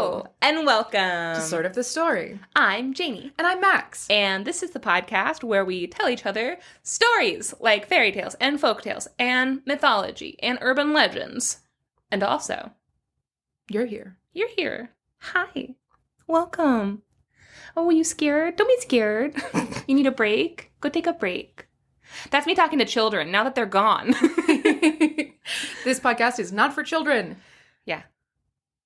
Hello, and welcome to Sort of the Story. I'm Janey. And I'm Max. And this is the podcast where we tell each other stories like fairy tales and folk tales and mythology and urban legends. And also, You're here. You're here. Hi. Welcome. Oh, are you scared? Don't be scared. You need a break? Go take a break. That's me talking to children now that they're gone. This podcast is not for children. Yeah.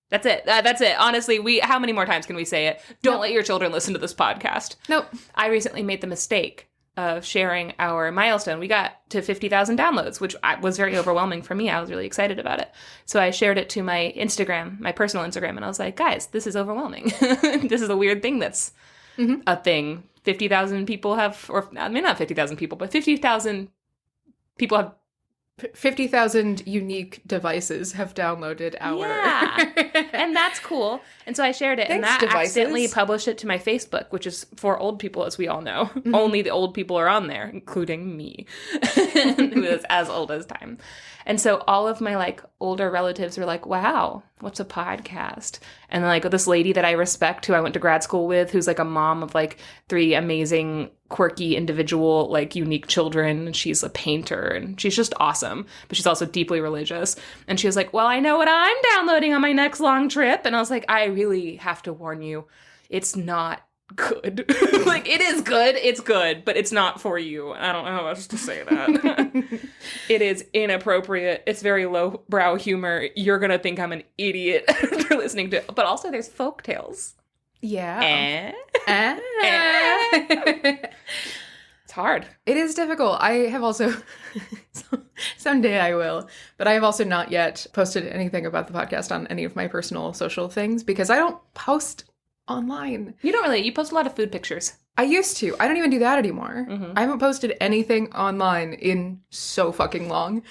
That's it. That's it. Honestly, how many more times can we say it? Don't let your children listen to this podcast. Nope. I recently made the mistake of sharing our milestone. We got to 50,000 downloads, which was very overwhelming for me. I was really excited about it. So I shared it to my Instagram, my personal Instagram, and I was like, guys, this is overwhelming. This is a weird thing that's a thing. 50,000 people have, or I mean, not 50,000 people, but 50,000 people have 50,000 unique devices have downloaded our... Yeah, and that's cool. And so I shared it, and that accidentally published it to my Facebook, which is for old people, as we all know. Mm-hmm. Only the old people are on there, including me, who is as old as time. And so all of my, older relatives were like, wow, what's a podcast? And, this lady that I respect, who I went to grad school with, who's, a mom of, 3 amazing, quirky, individual, unique children. And she's a painter, and she's just awesome. But she's also deeply religious. And she was like, well, I know what I'm downloading on my next long trip. And I was like, I really have to warn you, it's not good. It is good, it's good, but it's not for you. I don't know how else to say that. It is inappropriate. It's very lowbrow humor. You're gonna think I'm an idiot after listening to it. But also there's folk tales. Yeah. It's hard. It is difficult. I have also, someday I will, but I have also not yet posted anything about the podcast on any of my personal social things because I don't post online. You don't really. You post a lot of food pictures. I used to. I don't even do that anymore. Mm-hmm. I haven't posted anything online in so fucking long.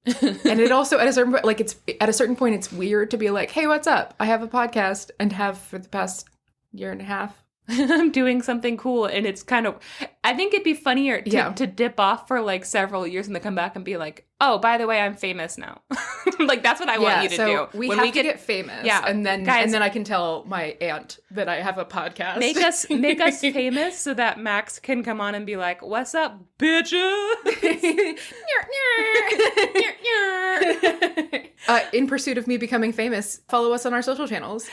And it also, at a certain point, at a certain point, it's weird to be like, hey, what's up? I have a podcast and have for the past year and a half. I'm doing something cool, and it's kind of, I think it'd be funnier to dip off for several years and then come back and be like, oh, by the way, I'm famous now. That's what I want you to do. We have to get famous, and then I can tell my aunt that I have a podcast. Make us famous so that Max can come on and be like, what's up, bitches? In pursuit of me becoming famous, follow us on our social channels.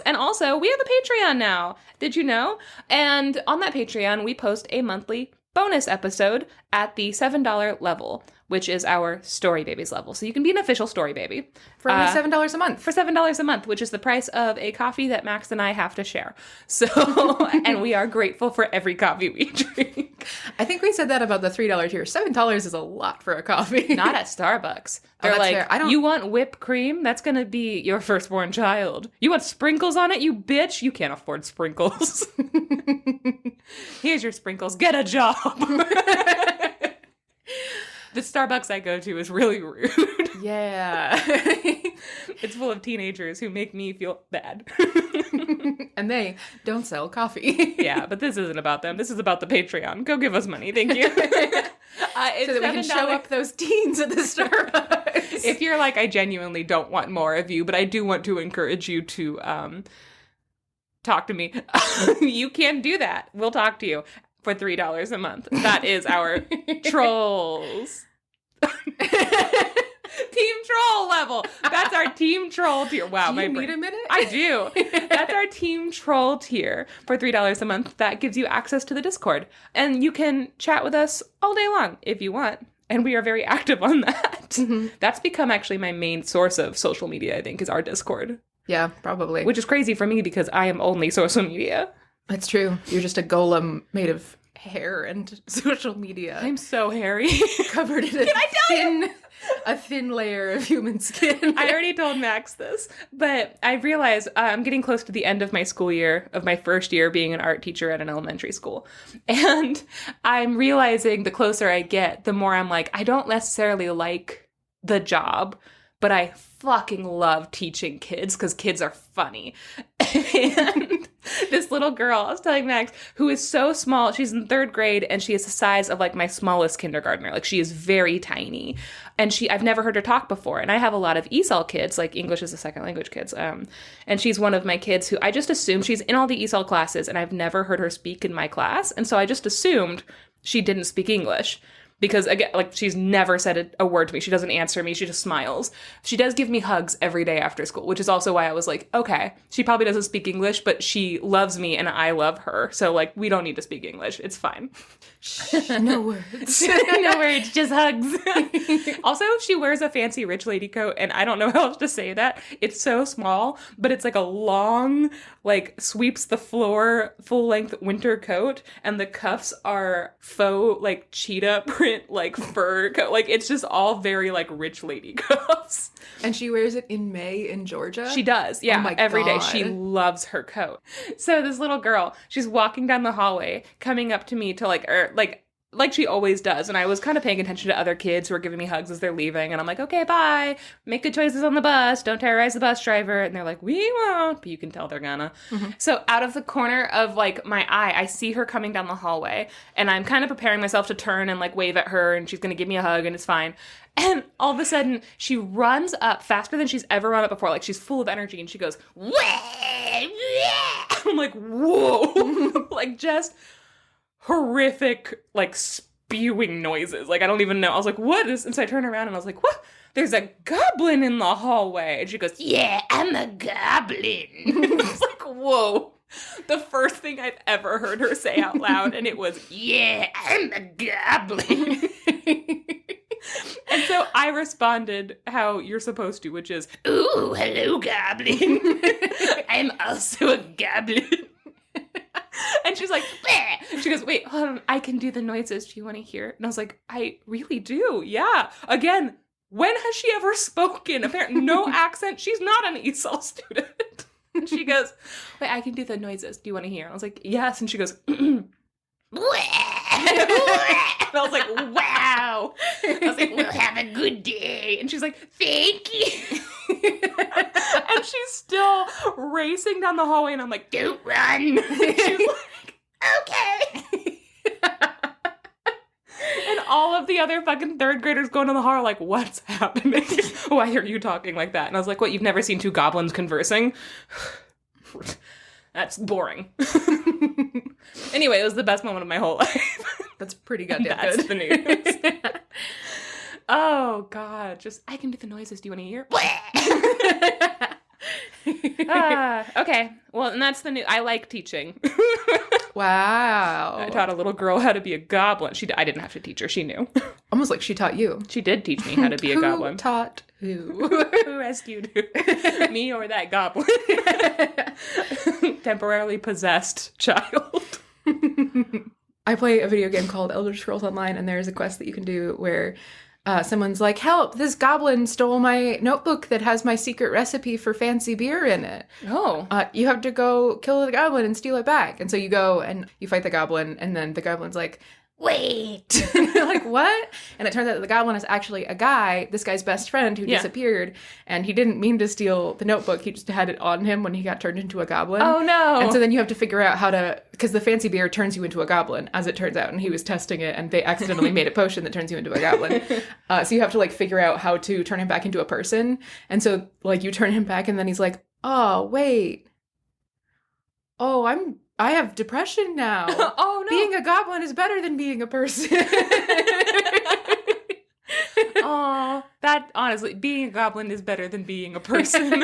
And also, we have a Patreon now. Did you know? And on that Patreon, we post a monthly bonus episode at the $7 level, which is our Story Babies level. So you can be an official Story Baby. For only $7 a month. For $7 a month, which is the price of a coffee that Max and I have to share. So, and we are grateful for every coffee we drink. I think we said that about the $3 tier. $7 is a lot for a coffee. Not at Starbucks. They're you want whipped cream? That's going to be your firstborn child. You want sprinkles on it, you bitch? You can't afford sprinkles. Here's your sprinkles. Get a job. The Starbucks I go to is really rude. Yeah. It's full of teenagers who make me feel bad. And they don't sell coffee. Yeah, but this isn't about them. This is about the Patreon. Go give us money. Thank you. So that we can show up those teens at the Starbucks. If you're I genuinely don't want more of you, but I do want to encourage you to talk to me. You can do that. We'll talk to you. For $3 a month. That is our trolls. Team troll level. That's our team troll tier. Wow, do you need a minute? I do. That's our team troll tier for $3 a month. That gives you access to the Discord. And you can chat with us all day long if you want. And we are very active on that. Mm-hmm. That's become actually my main source of social media, I think, is our Discord. Yeah, probably. Which is crazy for me because I am only social media. That's true. You're just a golem made of hair and social media. I'm so hairy. Covered in a thin layer of human skin. I already told Max this, but I realized I'm getting close to the end of my school year, of my first year being an art teacher at an elementary school. And I'm realizing the closer I get, the more I'm like, I don't necessarily like the job, but I fucking love teaching kids because kids are funny. And This little girl, I was telling Max, who is so small, she's in 3rd grade, and she is the size of, like, my smallest kindergartner. Like, she is very tiny. And I've never heard her talk before. And I have a lot of ESOL kids, like English as a second language kids. And she's one of my kids who I just assume she's in all the ESOL classes, and I've never heard her speak in my class. And so I just assumed she didn't speak English. Because, again, like, she's never said a word to me. She doesn't answer me. She just smiles. She does give me hugs every day after school, which is also why I was like, okay, she probably doesn't speak English, but she loves me and I love her. So, like, we don't need to speak English. It's fine. No words. No words, just hugs. Also, she wears a fancy rich lady coat, and I don't know how else to say that. It's so small, but it's like a long, like, sweeps the floor, full-length winter coat, and the cuffs are faux, like, cheetah print, like, fur coat. Like, it's just all very, like, rich lady cuffs. And she wears it in May in Georgia? She does, yeah, oh my every God. day. She loves her coat. So this little girl, she's walking down the hallway, coming up to me to, like she always does. And I was kind of paying attention to other kids who were giving me hugs as they're leaving. And I'm like, okay, bye. Make good choices on the bus. Don't terrorize the bus driver. And they're like, we won't. But you can tell they're gonna. Mm-hmm. So out of the corner of, like, my eye, I see her coming down the hallway. And I'm kind of preparing myself to turn and, like, wave at her. And she's going to give me a hug. And it's fine. And all of a sudden, she runs up faster than she's ever run up before. Like, she's full of energy. And she goes, wah, wah. I'm like, whoa. Like, just horrific, like, spewing noises. Like, I don't even know. I was like, what is... And so I turn around and I was like, what? There's a goblin in the hallway. And she goes, yeah, I'm a goblin. I was like, whoa. The first thing I've ever heard her say out loud. And it was, yeah, I'm a goblin. And so I responded how you're supposed to, which is, ooh, hello, goblin. I'm also a goblin. And she's like, bleh. She goes, wait, hold on, I can do the noises. Do you want to hear it? And I was like, I really do. Yeah. Again, when has she ever spoken? Apparently, no accent. She's not an ESOL student. And she goes, wait, I can do the noises. Do you want to hear? I was like, yes. And she goes, bleh. And I was like, wow. I was like, we'll have a good day. And she's like, thank you. And she's still racing down the hallway, and I'm like, don't run. She's like, okay. And all of the other fucking 3rd graders going to the hall are like, what's happening? Why are you talking like that? And I was like, what, you've never seen 2 goblins conversing? That's boring. Anyway, it was the best moment of my whole life. That's pretty goddamn That's good. the news. Oh, God. Just, I can do the noises. Do you want to hear? Okay. Well, and that's the new... I like teaching. Wow. I taught a little girl how to be a goblin. I didn't have to teach her. She knew. Almost like she taught you. She did teach me how to be a goblin. Who taught who? Who rescued who? Me or that goblin? Temporarily possessed child. I play a video game called Elder Scrolls Online, and there's a quest that you can do where someone's like, help, this goblin stole my notebook that has my secret recipe for fancy beer in it. Oh. You have to go kill the goblin and steal it back. And so you go and you fight the goblin, and then the goblin's like, wait. And you're like, what? And it turns out that the goblin is actually a guy, this guy's best friend who disappeared, and he didn't mean to steal the notebook. He just had it on him when he got turned into a goblin. Oh, no. And so then you have to figure out how to, because the fancy beer turns you into a goblin, as it turns out, and he was testing it, and they accidentally made a potion that turns you into a goblin. So you have to, like, figure out how to turn him back into a person. And so, like, you turn him back, and then he's like, oh, wait. Oh, I have depression now. Oh, no. Being a goblin is better than being a person. Oh, that, honestly, being a goblin is better than being a person.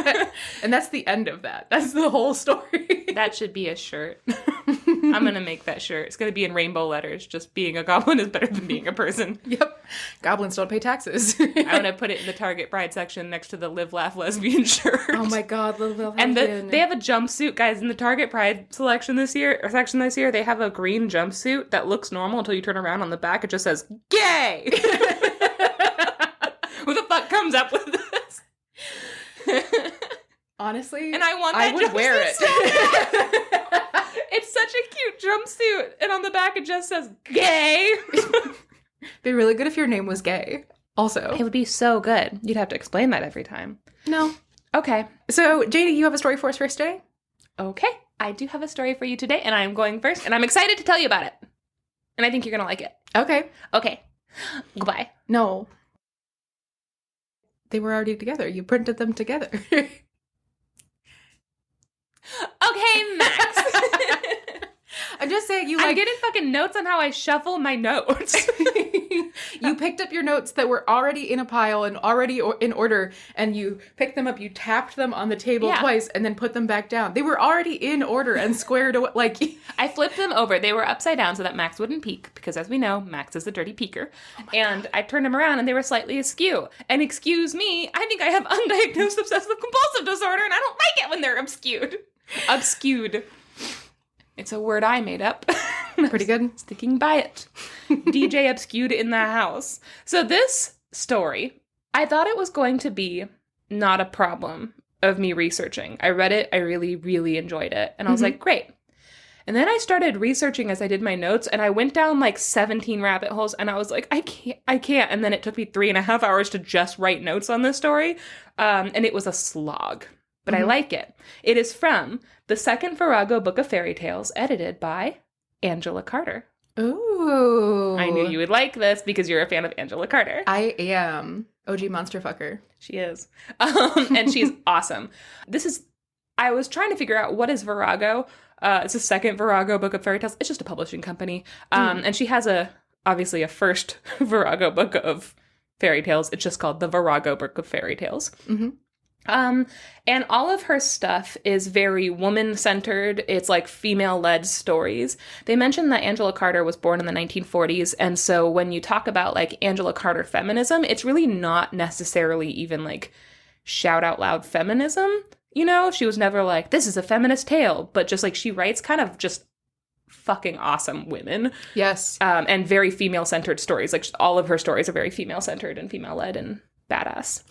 And that's the end of that. That's the whole story. That should be a shirt. I'm going to make that shirt. It's going to be in rainbow letters. Just being a goblin is better than being a person. Yep. Goblins don't pay taxes. I'm going to put it in the Target Pride section next to the Live, Laugh, Lesbian shirt. Oh my God, Live, Laugh, and Lesbian. they have a jumpsuit, guys, in the Target Pride section this year. They have a green jumpsuit that looks normal until you turn around. On the back, it just says, gay! Who the fuck comes up with this? Honestly, and I would wear it. It's such a cute jumpsuit, and on the back it just says gay. Be really good if your name was gay. Also, it would be so good. You'd have to explain that every time. No. Okay. So, Janey, you have a story for us today? Okay. I do have a story for you today, and I am going first, and I'm excited to tell you about it. And I think you're going to like it. Okay. Okay. Goodbye. No. They were already together. You printed them together. Okay, Max. I'm just saying I'm getting fucking notes on how I shuffle my notes. You picked up your notes that were already in a pile and already in order, and you picked them up, you tapped them on the table twice, and then put them back down. They were already in order and squared away. Like, I flipped them over. They were upside down so that Max wouldn't peek, because as we know, Max is the dirty peeker. And I turned them around, and they were slightly askew. And excuse me, I think I have undiagnosed obsessive compulsive disorder, and I don't like it when they're obscued. Obscued. It's a word I made up. Pretty good. Sticking by it. DJ obscued in the house. So this story, I thought it was going to be not a problem of me researching. I read it. I really, really enjoyed it. And I was like, great. And then I started researching as I did my notes, and I went down like 17 rabbit holes, and I was like, I can't. And then it took me 3.5 hours to just write notes on this story. And it was a slog. But I like it. It is from the second Virago Book of Fairy Tales, edited by Angela Carter. Ooh. I knew you would like this because you're a fan of Angela Carter. I am. OG monster fucker. She is. And she's awesome. I was trying to figure out what is Virago. It's the second Virago Book of Fairy Tales. It's just a publishing company. And she has obviously a first Virago Book of Fairy Tales. It's just called the Virago Book of Fairy Tales. Mm-hmm. And all of her stuff is very woman-centered. It's like female-led stories. They mentioned that Angela Carter was born in the 1940s, and so when you talk about like Angela Carter feminism, it's really not necessarily even like shout-out-loud feminism. You know, she was never like, this is a feminist tale, but just like she writes kind of just fucking awesome women. Yes. And very female-centered stories. Like all of her stories are very female-centered and female-led and badass.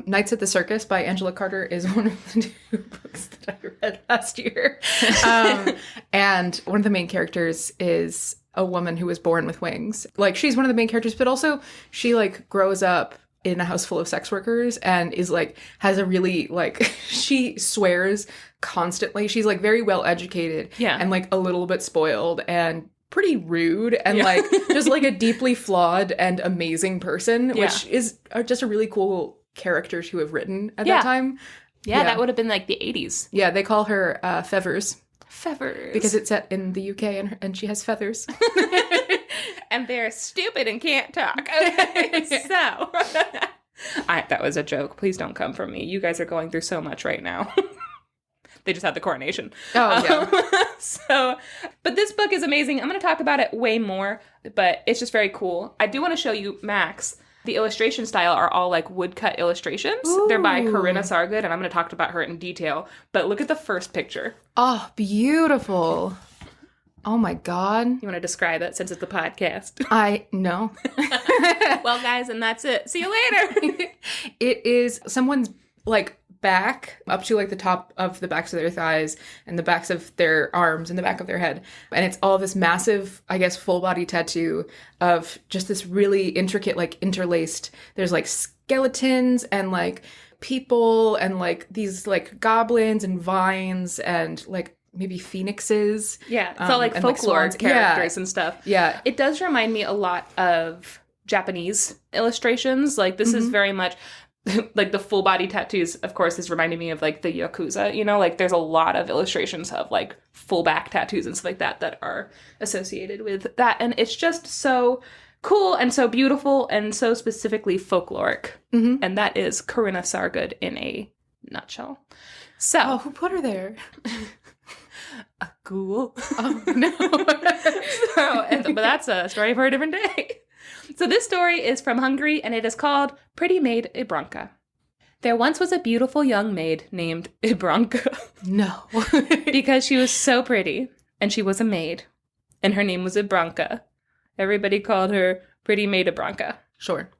Nights at the Circus by Angela Carter is one of the 2 books that I read last year. And one of the main characters is a woman who was born with wings. Like, she's one of the main characters, but also she, like, grows up in a house full of sex workers and is, like, has a really, like, she swears constantly. She's, like, very well educated. Yeah. And, like, a little bit spoiled and pretty rude and, like, just, like, a deeply flawed and amazing person, which is just a really cool character to have written at that time. Yeah, that would have been like the 80s. Yeah, they call her Fevers. Fevers. Because it's set in the UK and she has feathers. And they're stupid and can't talk. Okay, so. That was a joke. Please don't come for me. You guys are going through so much right now. They just had the coronation. Oh, yeah. But this book is amazing. I'm going to talk about it way more, but it's just very cool. I do want to show you Max. The illustration style are all like woodcut illustrations. Ooh. They're by Corinna Sargood, and I'm going to talk about her in detail. But look at the first picture. Oh, beautiful. Oh my God. You want to describe it since it's the podcast? No. Well, guys, and that's it. See you later. It is someone's like back up to like the top of the backs of their thighs and the backs of their arms and the back of their head. And it's all this massive, I guess, full body tattoo of just this really intricate, like interlaced, there's like skeletons and like people and like these like goblins and vines and like maybe phoenixes. Yeah, it's all like folklore like characters and stuff. Yeah. It does remind me a lot of Japanese illustrations. Like this is very much like the full body tattoos, of course, is reminding me of like the Yakuza, you know, like there's a lot of illustrations of like full back tattoos and stuff like that are associated with that. And it's just so cool and so beautiful and so specifically folkloric. Mm-hmm. And that is Corinna Sargood in a nutshell. So, who put her there? A ghoul. Oh, no. But that's a story for a different day. So this story is from Hungary, and it is called Pretty Maid Ibronka. There once was a beautiful young maid named Ibronka. No. Because she was so pretty, and she was a maid, and her name was Ibronka. Everybody called her Pretty Maid Ibronka. Sure.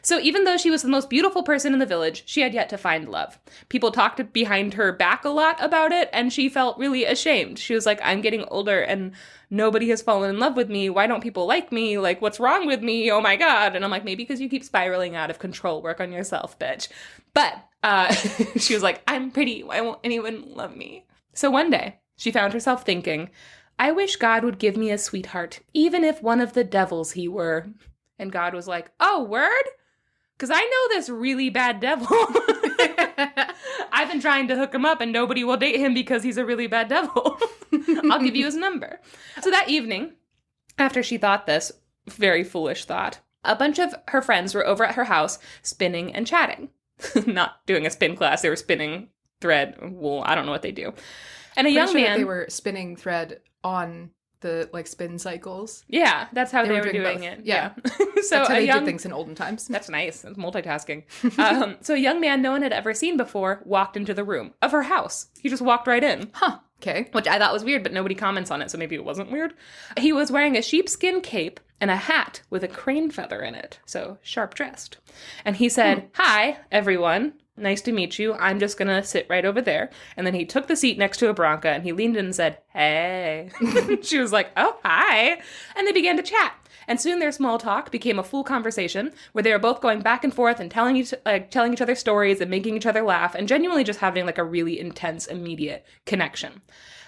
So even though she was the most beautiful person in the village, she had yet to find love. People talked behind her back a lot about it, and she felt really ashamed. She was like, I'm getting older, and nobody has fallen in love with me. Why don't people like me? Like, what's wrong with me? Oh my God. And I'm like, maybe because you keep spiraling out of control. Work on yourself, bitch. But she was like, I'm pretty. Why won't anyone love me? So one day, she found herself thinking, I wish God would give me a sweetheart, even if one of the devils he were. And God was like, oh, word? Because I know this really bad devil. I've been trying to hook him up and nobody will date him because he's a really bad devil. I'll give you his number. So that evening, after she thought this very foolish thought, a bunch of her friends were over at her house spinning and chatting. Not doing a spin class. They were spinning thread, wool. I don't know what they do. And a young man... They were spinning thread on the, like, spin cycles. Yeah, that's how they were doing it. Yeah. So that's how they did things in olden times. That's nice. It's multitasking. So a young man no one had ever seen before walked into the room of her house. He just walked right in. Huh. Okay. Which I thought was weird, but nobody comments on it, so maybe it wasn't weird. He was wearing a sheepskin cape and a hat with a crane feather in it, so sharp dressed. And he said, Hi, everyone. Nice to meet you. I'm just going to sit right over there. And then he took the seat next to Ibronka and he leaned in and said, Hey. She was like, oh, hi. And they began to chat. And soon their small talk became a full conversation where they were both going back and forth and telling each other stories and making each other laugh and genuinely just having like a really intense, immediate connection.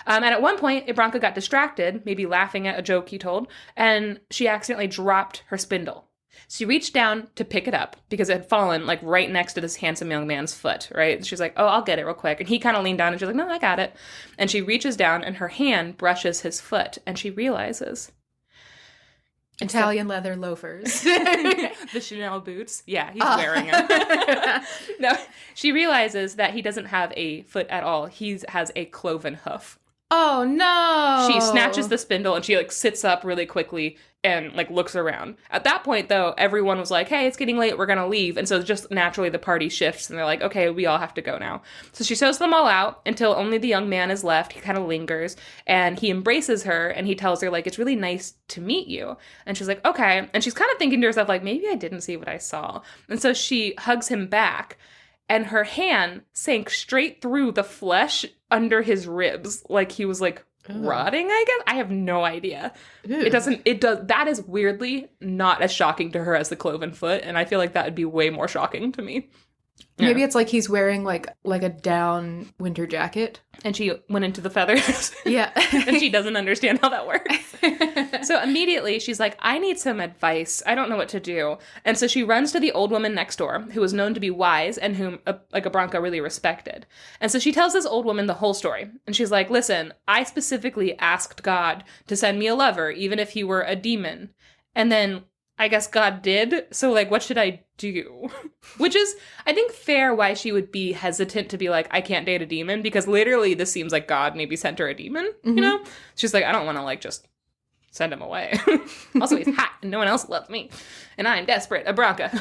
And at one point, Ibronka got distracted, maybe laughing at a joke he told, and she accidentally dropped her spindle. She reached down to pick it up because it had fallen like right next to this handsome young man's foot, right? And she's like, oh, I'll get it real quick. And he kind of leaned down and she's like, no, I got it. And she reaches down and her hand brushes his foot and she realizes... Italian leather loafers. The Chanel boots. Yeah, he's wearing them. No, she realizes that he doesn't have a foot at all. He has a cloven hoof. Oh, no. She snatches the spindle and she like sits up really quickly and like looks around. At that point, though, everyone was like, hey, it's getting late. We're going to leave. And so just naturally the party shifts and they're like, okay, we all have to go now. So she shows them all out until only the young man is left. He kind of lingers and he embraces her and he tells her like, it's really nice to meet you. And she's like, okay. And she's kind of thinking to herself like, maybe I didn't see what I saw. And so she hugs him back. And her hand sank straight through the flesh under his ribs. Like he was like rotting, I guess. I have no idea. Ew. That is weirdly not as shocking to her as the cloven foot. And I feel like that would be way more shocking to me. Maybe it's like he's wearing like a down winter jacket. And she went into the feathers. Yeah. And she doesn't understand how that works. So immediately she's like, I need some advice. I don't know what to do. And so she runs to the old woman next door who was known to be wise and whom Ibronka really respected. And so she tells this old woman the whole story. And she's like, listen, I specifically asked God to send me a lover, even if he were a demon. And then I guess God did. So, like, what should I do? Which is, I think, fair why she would be hesitant to be like, I can't date a demon. Because literally this seems like God maybe sent her a demon, you know? She's like, I don't want to, like, just send him away. Also, he's hot and no one else loves me. And I'm desperate. Ibronka.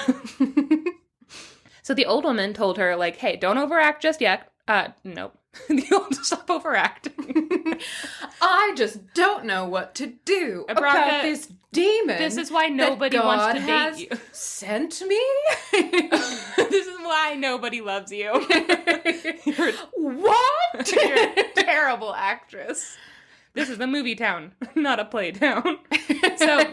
So the old woman told her, like, hey, don't overact just yet. Nope. Stop overacting. I just don't know what to do Ibronka, about this demon. This is why nobody wants to date you. Sent me? This is why nobody loves you. What? You're a terrible actress. This is a movie town, not a play town. So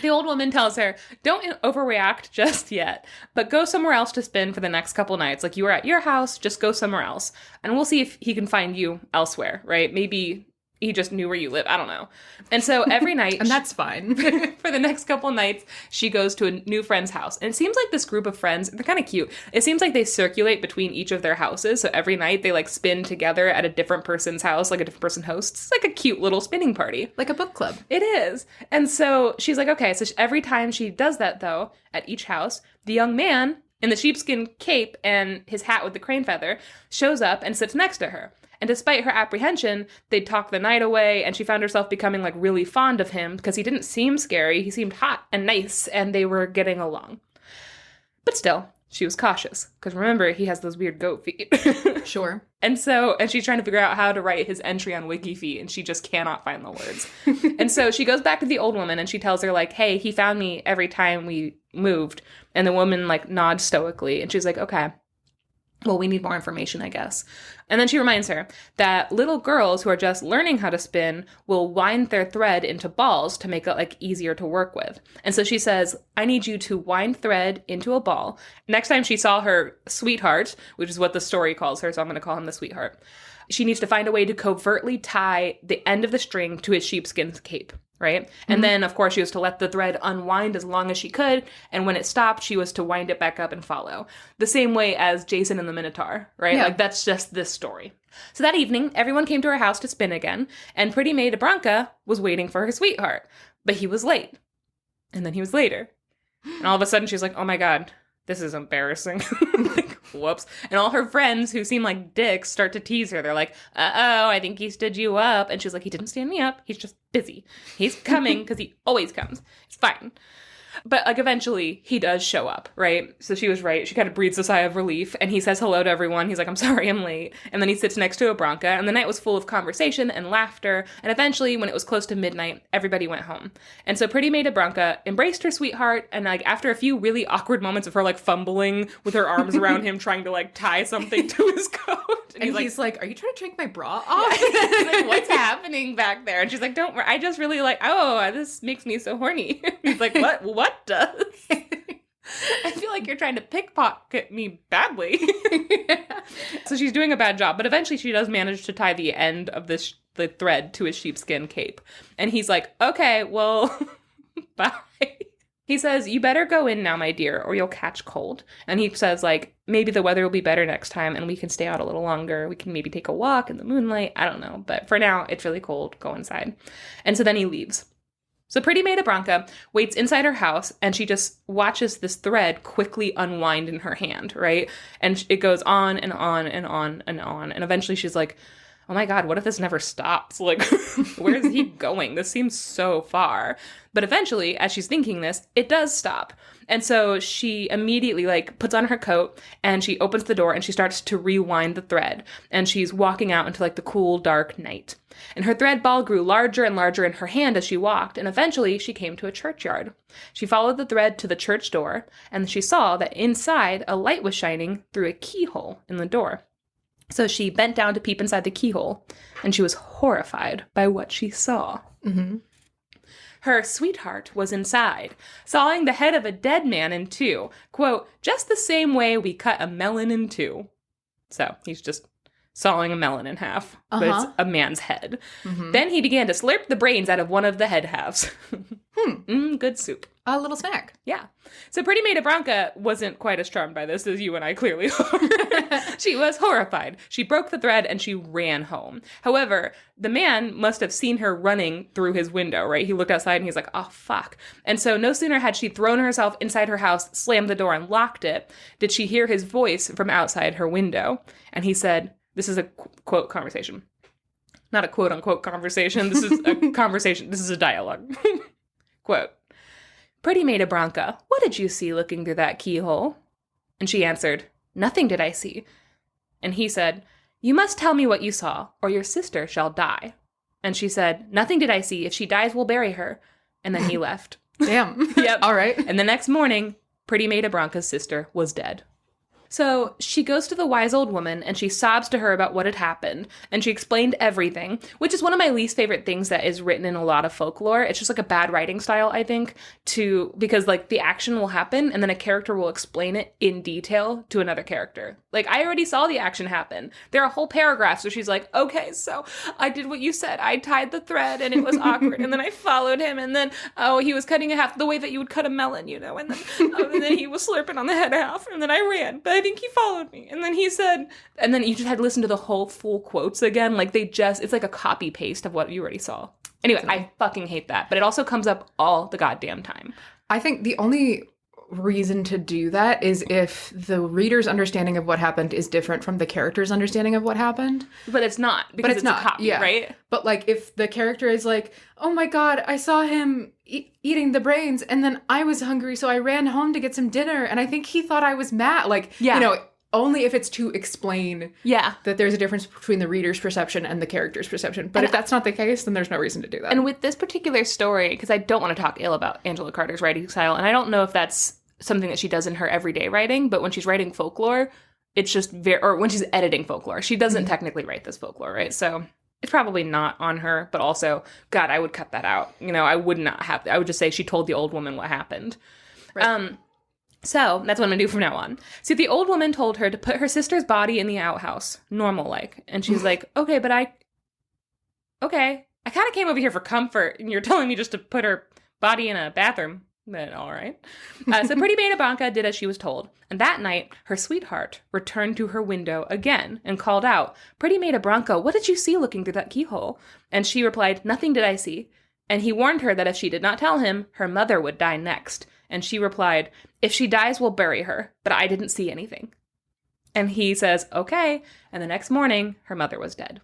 the old woman tells her, don't overreact just yet, but go somewhere else to spin for the next couple nights. Like, you were at your house, just go somewhere else. And we'll see if he can find you elsewhere, right? Maybe he just knew where you live. I don't know. And so every night... And that's fine. For the next couple nights, she goes to a new friend's house. And it seems like this group of friends, they're kind of cute. It seems like they circulate between each of their houses. So every night they, like, spin together at a different person's house, like a different person hosts. It's like a cute little spinning party. Like a book club. It is. And so she's like, okay. So every time she does that, though, at each house, the young man in the sheepskin cape and his hat with the crane feather shows up and sits next to her. And despite her apprehension, they'd talk the night away, and she found herself becoming, like, really fond of him because he didn't seem scary. He seemed hot and nice, and they were getting along. But still, she was cautious because remember, he has those weird goat feet. Sure. And she's trying to figure out how to write his entry on WikiFeet, and she just cannot find the words. And so she goes back to the old woman, and she tells her, like, hey, he found me every time we moved. And the woman, like, nods stoically, and she's like, okay. Well, we need more information, I guess. And then she reminds her that little girls who are just learning how to spin will wind their thread into balls to make it, like, easier to work with. And so she says, I need you to wind thread into a ball. Next time she saw her sweetheart, which is what the story calls her, so I'm going to call him the sweetheart, she needs to find a way to covertly tie the end of the string to his sheepskin cape, right? And then, of course, she was to let the thread unwind as long as she could, and when it stopped, she was to wind it back up and follow. The same way as Jason and the Minotaur, right? Yeah. Like, that's just this story. So that evening, everyone came to her house to spin again, and pretty maid Ibronka was waiting for her sweetheart. But he was late. And then he was later. And all of a sudden, she's like, oh my god, this is embarrassing. Like, whoops. And all her friends who seem like dicks start to tease her. They're like, uh-oh, I think he stood you up. And she's like, he didn't stand me up. He's just busy. He's coming because he always comes. It's fine. But, like, eventually, he does show up, right? So she was right. She kind of breathes a sigh of relief, and he says hello to everyone. He's like, I'm sorry I'm late. And then he sits next to Ibronka, and the night was full of conversation and laughter, and eventually, when it was close to midnight, everybody went home. And so pretty maid Ibronka embraced her sweetheart, and, like, after a few really awkward moments of her, like, fumbling with her arms around him, trying to, like, tie something to his coat. And he's like, are you trying to take my bra off? Yeah. He's like, what's happening back there? And she's like, don't worry. I just really like, oh, this makes me so horny. He's like, what does? I feel like you're trying to pickpocket me badly. So she's doing a bad job. But eventually she does manage to tie the end of the thread to his sheepskin cape. And he's like, okay, well, bye. He says, you better go in now, my dear, or you'll catch cold. And he says, like, maybe the weather will be better next time and we can stay out a little longer. We can maybe take a walk in the moonlight. I don't know. But for now, it's really cold. Go inside. And so then he leaves. So pretty maid Ibronka waits inside her house and she just watches this thread quickly unwind in her hand, right? And it goes on and on and on and on. And eventually she's like, oh my god, what if this never stops? Like, where is he going? This seems so far. But eventually, as she's thinking this, it does stop. And so she immediately, like, puts on her coat and she opens the door and she starts to rewind the thread. And she's walking out into, like, the cool, dark night. And her thread ball grew larger and larger in her hand as she walked, and eventually she came to a churchyard. She followed the thread to the church door, and she saw that inside a light was shining through a keyhole in the door. So she bent down to peep inside the keyhole, and she was horrified by what she saw. Mm-hmm. Her sweetheart was inside, sawing the head of a dead man in two. Quote, just the same way we cut a melon in two. So he's just sawing a melon in half, but it's a man's head. Mm-hmm. Then he began to slurp the brains out of one of the head halves. Good soup. A little snack. Yeah. So pretty maid Ibronka wasn't quite as charmed by this as you and I clearly are. She was horrified. She broke the thread and she ran home. However, the man must have seen her running through his window, right? He looked outside and he's like, oh, fuck. And so no sooner had she thrown herself inside her house, slammed the door and locked it, did she hear his voice from outside her window. And he said, this is a quote conversation. Not a quote unquote conversation. This is a conversation. This is a dialogue. Quote, pretty maid Ibronka, what did you see looking through that keyhole? And she answered, nothing did I see. And he said, you must tell me what you saw, or your sister shall die. And she said, nothing did I see. If she dies, we'll bury her. And then he left. Damn. Yep. All right. And the next morning, pretty maid Ibronka's sister was dead. So she goes to the wise old woman and she sobs to her about what had happened. And she explained everything, which is one of my least favorite things that is written in a lot of folklore. It's just like a bad writing style, I think, because like the action will happen and then a character will explain it in detail to another character. Like, I already saw the action happen. There are whole paragraphs where she's like, okay, so I did what you said. I tied the thread and it was awkward. And then I followed him. And then, he was cutting it half the way that you would cut a melon, you know. And then he was slurping on the head half. And then I ran. But I think he followed me. And then he said, and then you just had to listen to the whole full quotes again. Like, it's like a copy paste of what you already saw. Anyway, I fucking hate that. But it also comes up all the goddamn time. I think the only reason to do that is if the reader's understanding of what happened is different from the character's understanding of what happened. But it's not, because it's not a copy, yeah. Right? But like, if the character is like, oh my god, I saw him eating the brains, and then I was hungry, so I ran home to get some dinner, and I think he thought I was mad. Like, yeah. You know, only if it's to explain that there's a difference between the reader's perception and the character's perception. But if that's not the case, then there's no reason to do that. And with this particular story, because I don't want to talk ill about Angela Carter's writing style, and I don't know if that's something that she does in her everyday writing, but when she's writing folklore, it's just or when she's editing folklore, she doesn't technically write this folklore, right? So it's probably not on her, but also, God, I would cut that out. You know, I would not have, I would just say she told the old woman what happened. Right. So that's what I'm going to do from now on. So the old woman told her to put her sister's body in the outhouse, normal-like. And she's like, okay, but I kind of came over here for comfort, and you're telling me just to put her body in a bathroom. But all right. So pretty maid Ibronka did as she was told. And that night, her sweetheart returned to her window again and called out, pretty maid Ibronka, what did you see looking through that keyhole? And she replied, nothing did I see. And he warned her that if she did not tell him, her mother would die next. And she replied, if she dies, we'll bury her. But I didn't see anything. And he says, okay. And the next morning, her mother was dead.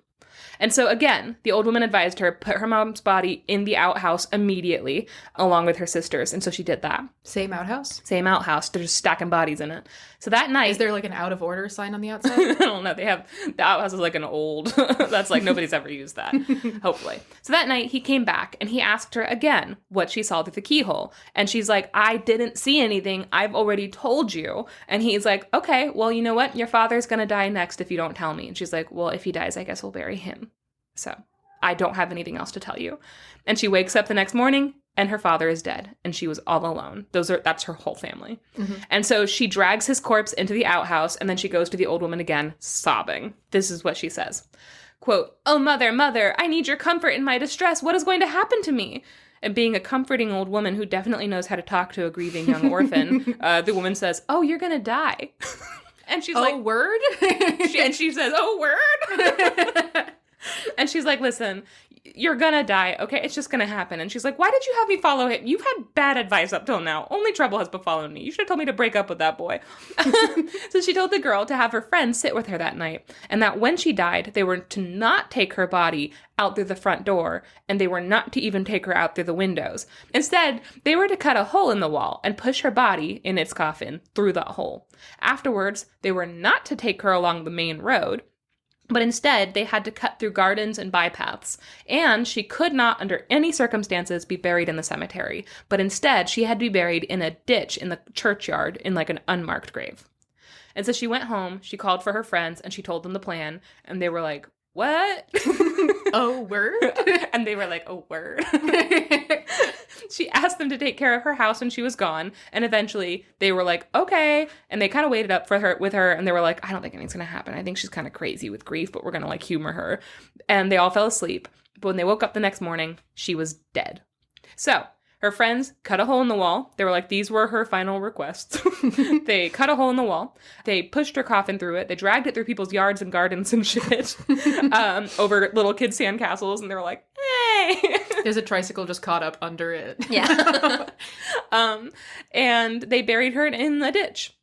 And so again, the old woman advised her, put her mom's body in the outhouse immediately, along with her sister's. And so she did that. Same outhouse? Same outhouse. They're just stacking bodies in it. So that night... Is there like an out of order sign on the outside? I don't know. The outhouse is like an old... That's like nobody's ever used that. Hopefully. So that night, he came back and he asked her again what she saw through the keyhole. And she's like, I didn't see anything. I've already told you. And he's like, okay, well, you know what? Your father's going to die next if you don't tell me. And she's like, well, if he dies, I guess we'll bury him. So I don't have anything else to tell you. And she wakes up the next morning and her father is dead and she was all alone. That's her whole family. Mm-hmm. And so she drags his corpse into the outhouse and then she goes to the old woman again, sobbing. This is what she says. Quote, oh, mother, mother, I need your comfort in my distress. What is going to happen to me? And being a comforting old woman who definitely knows how to talk to a grieving young orphan, the woman says, oh, you're going to die. And she's like, word? And she says, oh, word? And she's like, listen, you're gonna die, okay? It's just gonna happen. And she's like, why did you have me follow him? You've had bad advice up till now. Only trouble has befallen me. You should have told me to break up with that boy. So she told the girl to have her friend sit with her that night. And that when she died, they were to not take her body out through the front door. And they were not to even take her out through the windows. Instead, they were to cut a hole in the wall and push her body in its coffin through that hole. Afterwards, they were not to take her along the main road. But instead, they had to cut through gardens and bypaths, and she could not, under any circumstances, be buried in the cemetery. But instead, she had to be buried in a ditch in the churchyard in like an unmarked grave. And so she went home, she called for her friends, and she told them the plan, and they were like, what? Oh, word? And they were like, oh, word. She asked them to take care of her house when she was gone, and eventually they were like, okay, and they kind of waited up with her, and they were like, I don't think anything's gonna happen. I think she's kind of crazy with grief, but we're gonna like humor her. And they all fell asleep, but when they woke up the next morning, she was dead. So her friends cut a hole in the wall. They were like, these were her final requests. They cut a hole in the wall. They pushed her coffin through it. They dragged it through people's yards and gardens and shit, over little kids' sandcastles. And they were like, hey. There's a tricycle just caught up under it. Yeah. And they buried her in a ditch.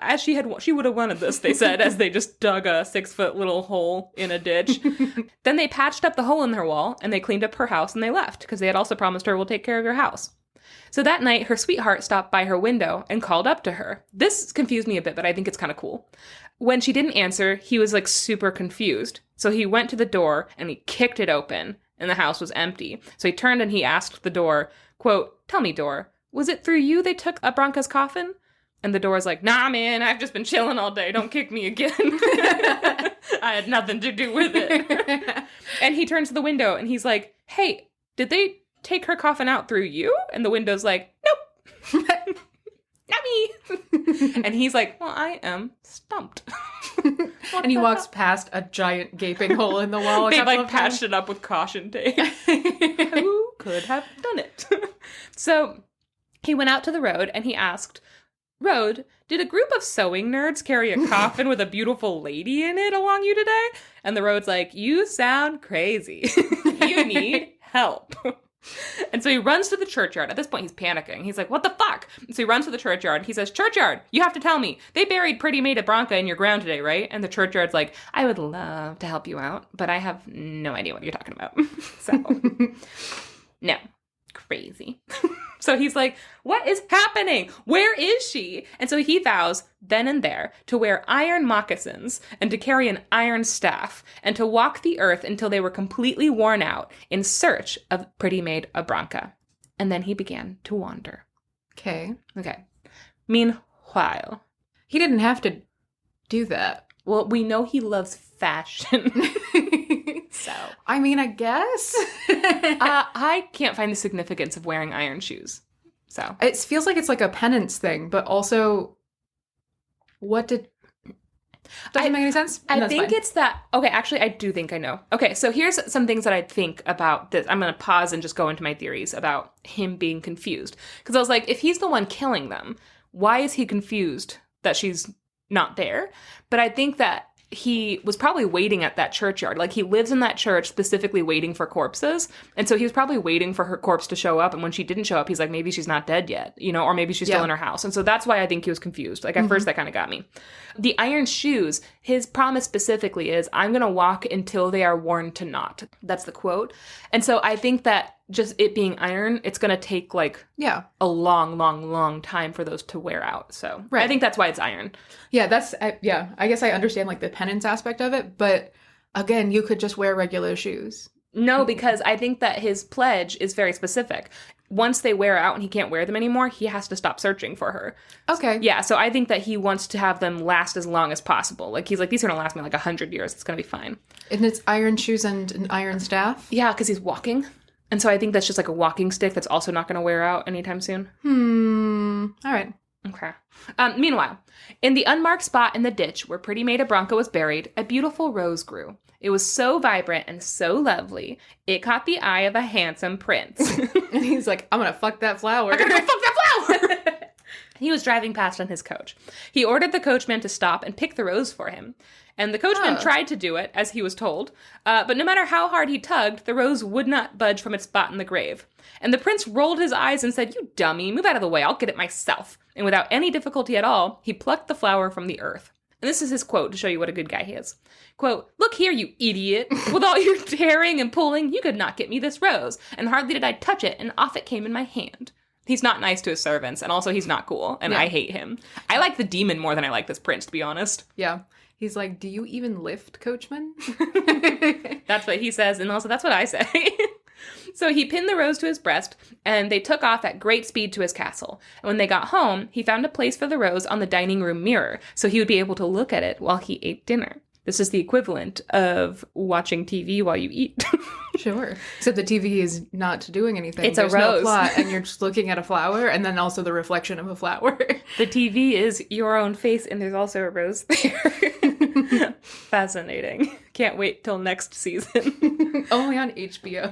As she would have wanted this, they said, as they just dug a 6-foot little hole in a ditch. Then they patched up the hole in her wall, and they cleaned up her house, and they left, because they had also promised her, we'll take care of your house. So that night, her sweetheart stopped by her window and called up to her. This confused me a bit, but I think it's kind of cool. When she didn't answer, he was like super confused. So he went to the door, and he kicked it open, and the house was empty. So he turned and he asked the door, quote, tell me, door, was it through you they took Ibronka's coffin? And the door's like, nah, man, I've just been chilling all day. Don't kick me again. I had nothing to do with it. And he turns to the window and he's like, hey, did they take her coffin out through you? And the window's like, nope, not me. And he's like, well, I am stumped. And he walks past a giant gaping hole in the wall. They like patched it up with caution tape. Who could have done it? So he went out to the road and he asked, road, did a group of sewing nerds carry a coffin with a beautiful lady in it along you today? And the road's like, you sound crazy. You need help. And so he runs to the churchyard. At this point, he's panicking. He's like, what the fuck? And so he runs to the churchyard. He says, churchyard, you have to tell me. They buried pretty maid Ibronka in your ground today, right? And the churchyard's like, I would love to help you out, but I have no idea what you're talking about. So, no. Crazy. So he's like, what is happening? Where is she? And so he vows then and there to wear iron moccasins and to carry an iron staff and to walk the earth until they were completely worn out in search of pretty maid Ibronka. And then he began to wander. Okay. Meanwhile, he didn't have to do that. Well, we know he loves fashion. So, I mean, I guess. I can't find the significance of wearing iron shoes. So it feels like it's like a penance thing, but also doesn't make any sense? I think it's that... Okay, actually, I do think I know. Okay, so here's some things that I think about this. I'm going to pause and just go into my theories about him being confused. Because I was like, if he's the one killing them, why is he confused that she's not there? But I think that he was probably waiting at that churchyard. Like, he lives in that church specifically waiting for corpses. And so he was probably waiting for her corpse to show up. And when she didn't show up, he's like, maybe she's not dead yet, or maybe she's still in her house. And so that's why I think he was confused. Like, at first, that kind of got me. The iron shoes, his promise specifically is, I'm going to walk until they are worn to naught. That's the quote. And so I think that just it being iron, it's going to take, like, a long, long, long time for those to wear out. So I think that's why it's iron. Yeah, I guess I understand, like, the penance aspect of it. But, again, you could just wear regular shoes. No, because I think that his pledge is very specific. Once they wear out and he can't wear them anymore, he has to stop searching for her. Okay. So I think that he wants to have them last as long as possible. Like, he's like, these are going to last me like 100 years. It's going to be fine. And it's iron shoes and an iron staff? Yeah, because he's walking. And so I think that's just like a walking stick that's also not going to wear out anytime soon. All right. Okay. Meanwhile, in the unmarked spot in the ditch where pretty Maid Ibronka was buried, a beautiful rose grew. It was so vibrant and so lovely, it caught the eye of a handsome prince. And he's like, I'm going to fuck that flower. I'm going to go fuck that flower! He was driving past on his coach. He ordered the coachman to stop and pick the rose for him. And the coachman tried to do it, as he was told. But no matter how hard he tugged, the rose would not budge from its spot in the grave. And the prince rolled his eyes and said, "You dummy, move out of the way, I'll get it myself." And without any difficulty at all, he plucked the flower from the earth. And this is his quote to show you what a good guy he is. Quote, "Look here, you idiot. With all your tearing and pulling, you could not get me this rose. And hardly did I touch it, and off it came in my hand." He's not nice to his servants, and also he's not cool, and I hate him. I like the demon more than I like this prince, to be honest. Yeah. He's like, "Do you even lift, Coachman?" That's what he says, and also that's what I say. So he pinned the rose to his breast, and they took off at great speed to his castle. And when they got home, he found a place for the rose on the dining room mirror, so he would be able to look at it while he ate dinner. This is the equivalent of watching TV while you eat. Sure. Except the TV is not doing anything. It's There's a rose. No plot, and you're just looking at a flower, and then also the reflection of a flower. The TV is your own face, and there's also a rose there. Fascinating. Can't wait till next season. Only on HBO.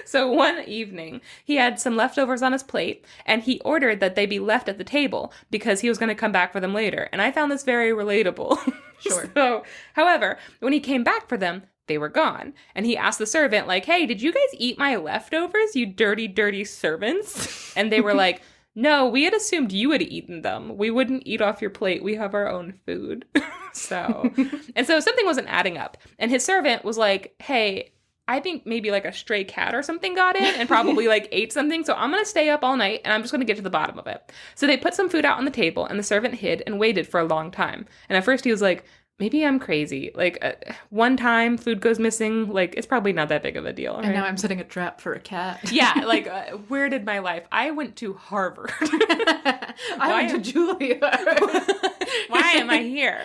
So one evening, he had some leftovers on his plate, and he ordered that they be left at the table because he was going to come back for them later. And I found this very relatable. Sure. So, however, when he came back for them, they were gone. And he asked the servant, like, "Hey, did you guys eat my leftovers, you dirty, dirty servants?" And they were like, "No, we had assumed you had eaten them. We wouldn't eat off your plate. We have our own food." So something wasn't adding up. And his servant was like, "Hey, I think maybe like a stray cat or something got in and probably like ate something. So I'm going to stay up all night and I'm just going to get to the bottom of it." So they put some food out on the table and the servant hid and waited for a long time. And at first he was like, maybe I'm crazy. Like, one time food goes missing, like, it's probably not that big of a deal. Right? And now I'm setting a trap for a cat. Yeah, like, where did my life? I went to Harvard. I went to Juilliard. Why am I here?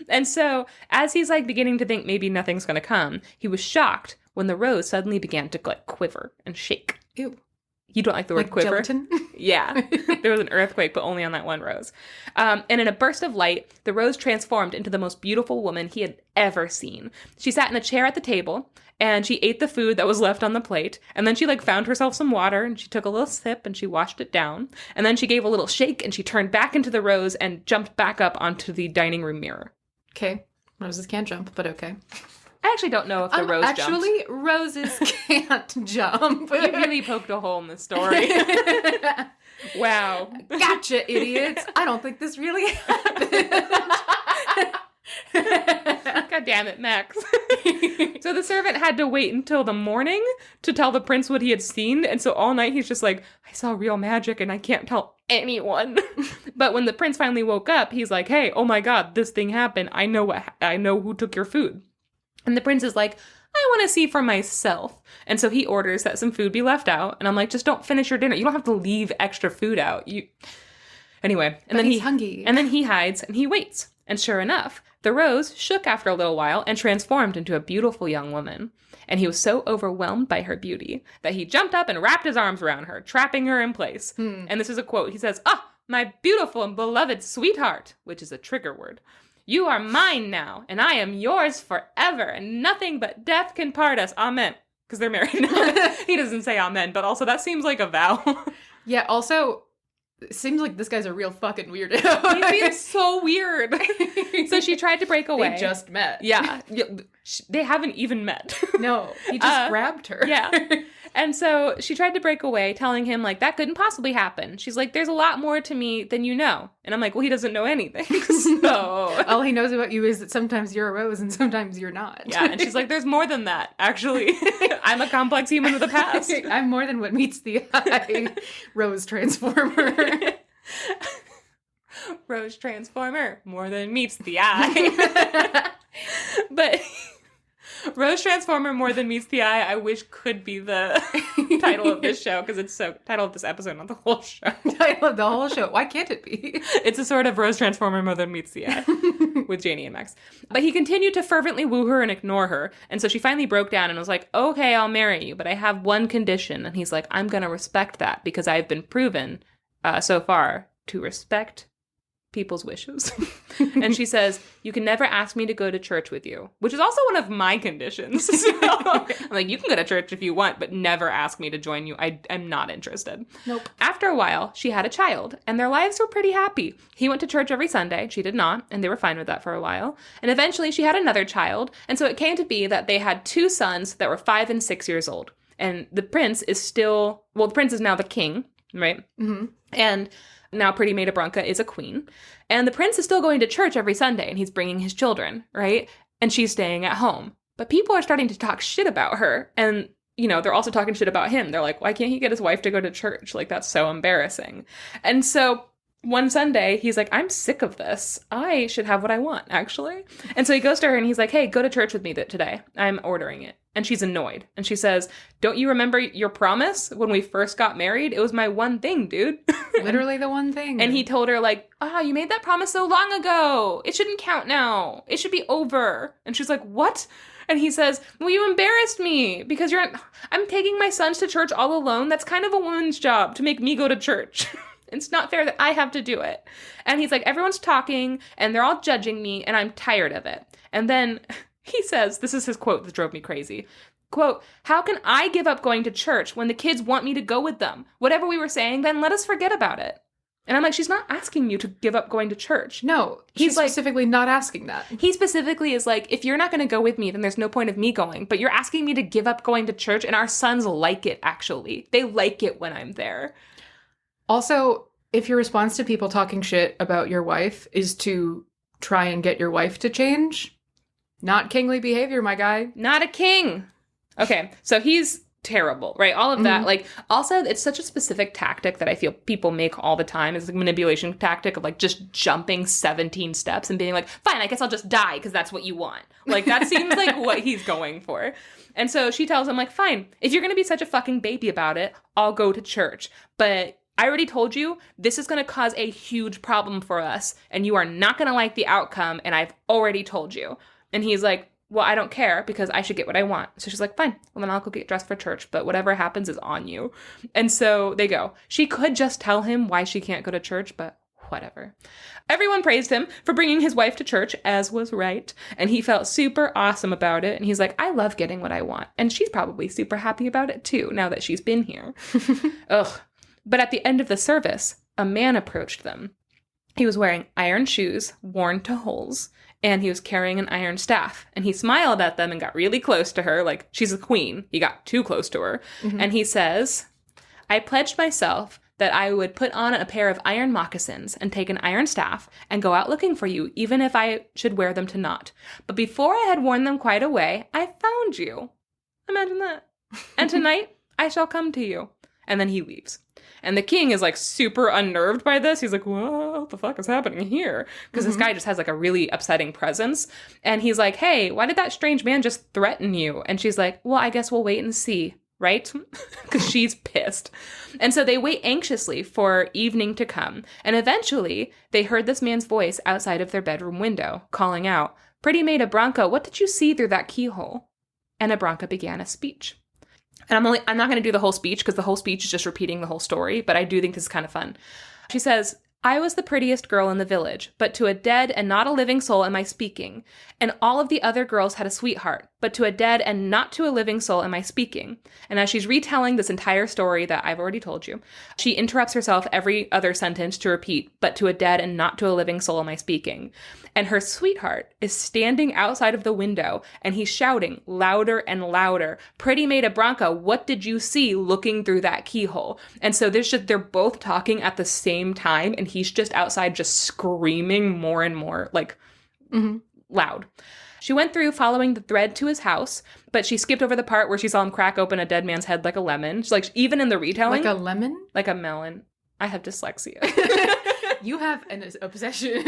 And so, as he's, like, beginning to think maybe nothing's going to come, he was shocked when the rose suddenly began to, like, quiver and shake. Ew. You don't like the word like quiver? Gelatin? Yeah. There was an earthquake, but only on that one rose. And in a burst of light, the rose transformed into the most beautiful woman he had ever seen. She sat in a chair at the table, and she ate the food that was left on the plate. And then she, like, found herself some water, and she took a little sip, and she washed it down. And then she gave a little shake, and she turned back into the rose and jumped back up onto the dining room mirror. Okay. Roses can't jump, but okay. I actually don't know if the rose jumped. Actually, roses can't jump. You really poked a hole in the story. Wow. Gotcha, idiots. I don't think this really happened. God damn it, Max. So the servant had to wait until the morning to tell the prince what he had seen. And so all night he's just like, "I saw real magic and I can't tell anyone." But when the prince finally woke up, he's like, "Hey, oh my God, this thing happened. I know who took your food." And the prince is like, "I want to see for myself." And so he orders that some food be left out. And I'm like, just don't finish your dinner. You don't have to leave extra food out. Anyway. And then he's hungry. And then he hides and he waits. And sure enough, The rose shook after a little while and transformed into a beautiful young woman. And he was so overwhelmed by her beauty that he jumped up and wrapped his arms around her, trapping her in place. And this is a quote. He says, "Ah, my beautiful and beloved sweetheart," which is a trigger word. "You are mine now, and I am yours forever, and nothing but death can part us. Amen." Because they're married now. He doesn't say amen, but also that seems like a vow. Yeah, also, it seems like this guy's a real fucking weirdo. He seems so weird. So she tried to break away. They just met. Yeah. They haven't even met. No, he just grabbed her. Yeah. And so she tried to break away, telling him, like, that couldn't possibly happen. She's like, there's a lot more to me than you know. And I'm like, well, he doesn't know anything. So all he knows about you is that sometimes you're a rose and sometimes you're not. Yeah. And she's like, there's more than that, actually. I'm a complex human with a past. I'm more than what meets the eye. Rose transformer. Rose transformer, more than meets the eye. But Rose Transformer, more than meets the eye, I wish could be the title of this show, because it's title of this episode, not the whole show. Title of the whole show. Why can't it be? It's a sort of Rose Transformer, more than meets the eye with Janey and Max. But he continued to fervently woo her and ignore her. And so she finally broke down and was like, okay, I'll marry you, but I have one condition. And he's like, I'm going to respect that because I've been proven so far to respect people's wishes. And she says, you can never ask me to go to church with you, which is also one of my conditions. So I'm like, you can go to church if you want, but never ask me to join you. I am not interested. Nope. After a while, she had a child, and their lives were pretty happy. He went to church every Sunday. She did not, and they were fine with that for a while. And eventually, she had another child, and so it came to be that they had 2 sons that were 5 and 6 years old. And the prince is the prince is now the king, right? Mm-hmm. And now pretty maid Ibronka is a queen. And the prince is still going to church every Sunday, and he's bringing his children, right? And she's staying at home. But people are starting to talk shit about her. And, you know, they're also talking shit about him. They're like, why can't he get his wife to go to church? Like, that's so embarrassing. And so one Sunday, he's like, I'm sick of this. I should have what I want, actually. And so he goes to her and he's like, hey, go to church with me today. I'm ordering it. And she's annoyed. And she says, don't you remember your promise when we first got married? It was my one thing, dude. Literally the one thing. And he told her, like, you made that promise so long ago. It shouldn't count now. It should be over. And she's like, what? And he says, well, you embarrassed me because I'm taking my sons to church all alone. That's kind of a woman's job to make me go to church. It's not fair that I have to do it. And he's like, everyone's talking and they're all judging me and I'm tired of it. And then he says, this is his quote that drove me crazy. Quote, how can I give up going to church when the kids want me to go with them? Whatever we were saying, then let us forget about it. And I'm like, she's not asking you to give up going to church. No, he's specifically not asking that. He specifically is like, if you're not going to go with me, then there's no point of me going. But you're asking me to give up going to church, and our sons like it, actually. They like it when I'm there. Also, if your response to people talking shit about your wife is to try and get your wife to change, not kingly behavior, my guy. Not a king. Okay, so he's terrible, right? All of that. Mm-hmm. Like, also, it's such a specific tactic that I feel people make all the time. It's like a manipulation tactic of, like, just jumping 17 steps and being like, fine, I guess I'll just die because that's what you want. Like, that seems like what he's going for. And so she tells him, like, fine, if you're going to be such a fucking baby about it, I'll go to church. But I already told you, this is going to cause a huge problem for us, and you are not going to like the outcome, and I've already told you. And he's like, well, I don't care, because I should get what I want. So she's like, fine, well, then I'll go get dressed for church, but whatever happens is on you. And so they go. She could just tell him why she can't go to church, but whatever. Everyone praised him for bringing his wife to church, as was right, and he felt super awesome about it, and he's like, I love getting what I want, and she's probably super happy about it, too, now that she's been here. Ugh. But at the end of the service, a man approached them. He was wearing iron shoes, worn to holes, and he was carrying an iron staff. And he smiled at them and got really close to her, like she's a queen. He got too close to her. Mm-hmm. And he says, I pledged myself that I would put on a pair of iron moccasins and take an iron staff and go out looking for you, even if I should wear them to naught. But before I had worn them quite away, I found you. Imagine that. And tonight I shall come to you. And then he leaves. And the king is, like, super unnerved by this. He's like, what the fuck is happening here? Because this guy just has, like, a really upsetting presence. And he's like, hey, why did that strange man just threaten you? And she's like, well, I guess we'll wait and see, right? Because she's pissed. And so they wait anxiously for evening to come. And eventually, they heard this man's voice outside of their bedroom window, calling out, "Pretty maid Ibronka, what did you see through that keyhole?" And Ibronka began a speech. And I'm not going to do the whole speech because the whole speech is just repeating the whole story, but I do think this is kind of fun. She says, "I was the prettiest girl in the village, but to a dead and not a living soul am I speaking. And all of the other girls had a sweetheart, but to a dead and not to a living soul am I speaking." And as she's retelling this entire story that I've already told you, she interrupts herself every other sentence to repeat, "But to a dead and not to a living soul am I speaking." And her sweetheart is standing outside of the window, and he's shouting louder and louder, "Pretty maid Ibronka, what did you see looking through that keyhole?" And so they're both talking at the same time, and he's just outside just screaming more and more, like, loud. She went through following the thread to his house, but she skipped over the part where she saw him crack open a dead man's head like a lemon. She's like, even in the retelling. Like a lemon? Like a melon. I have dyslexia. You have an obsession.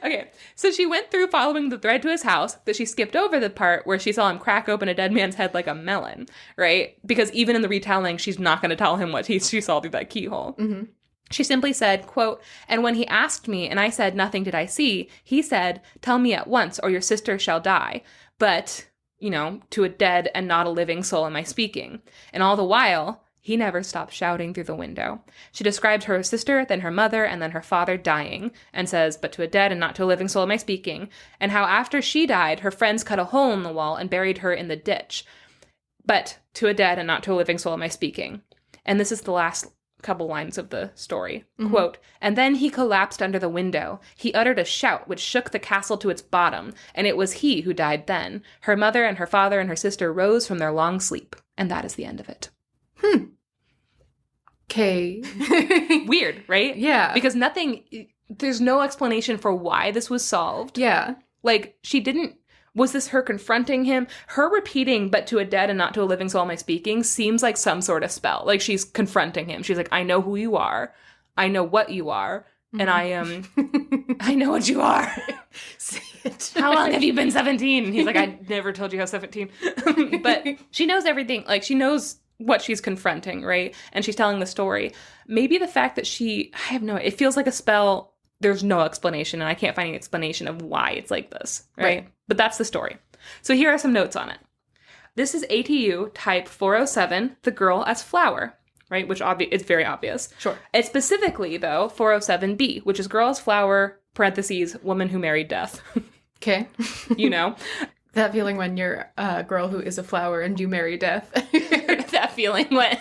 Okay, so she went through following the thread to his house, but she skipped over the part where she saw him crack open a dead man's head like a melon, right? Because even in the retelling, she's not going to tell him what she saw through that keyhole. Mm-hmm. She simply said, quote, "And when he asked me, and I said, 'Nothing did I see,' he said, 'Tell me at once, or your sister shall die.' But, to a dead and not a living soul am I speaking. And all the while, he never stopped shouting through the window." She described her sister, then her mother, and then her father dying, and says, "But to a dead and not to a living soul am I speaking," and how after she died, her friends cut a hole in the wall and buried her in the ditch. "But to a dead and not to a living soul am I speaking." And this is the last couple lines of the story. Mm-hmm. Quote, "And then he collapsed under the window. He uttered a shout which shook the castle to its bottom, and it was he who died then. Her mother and her father and her sister rose from their long sleep." And that is the end of it. Okay. Weird, right? Yeah. Because there's no explanation for why this was solved. Yeah. Like, was this her confronting him? Her repeating, "But to a dead and not to a living soul am I speaking," seems like some sort of spell. Like, she's confronting him. She's like, "I know who you are. I know what you are. And I know what you are." Say it. "How long have you been 17? He's like, "I never told you I was 17. But she knows everything. Like, she knows what she's confronting, right? And she's telling the story. Maybe the fact that it feels like a spell. There's no explanation, and I can't find an explanation of why it's like this, right? But that's the story. So here are some notes on it. This is ATU type 407, the girl as flower, right? Which it's very obvious. Sure. It's specifically, though, 407B, which is girl as flower, parentheses, woman who married death. Okay. That feeling when you're a girl who is a flower and you marry death. That feeling when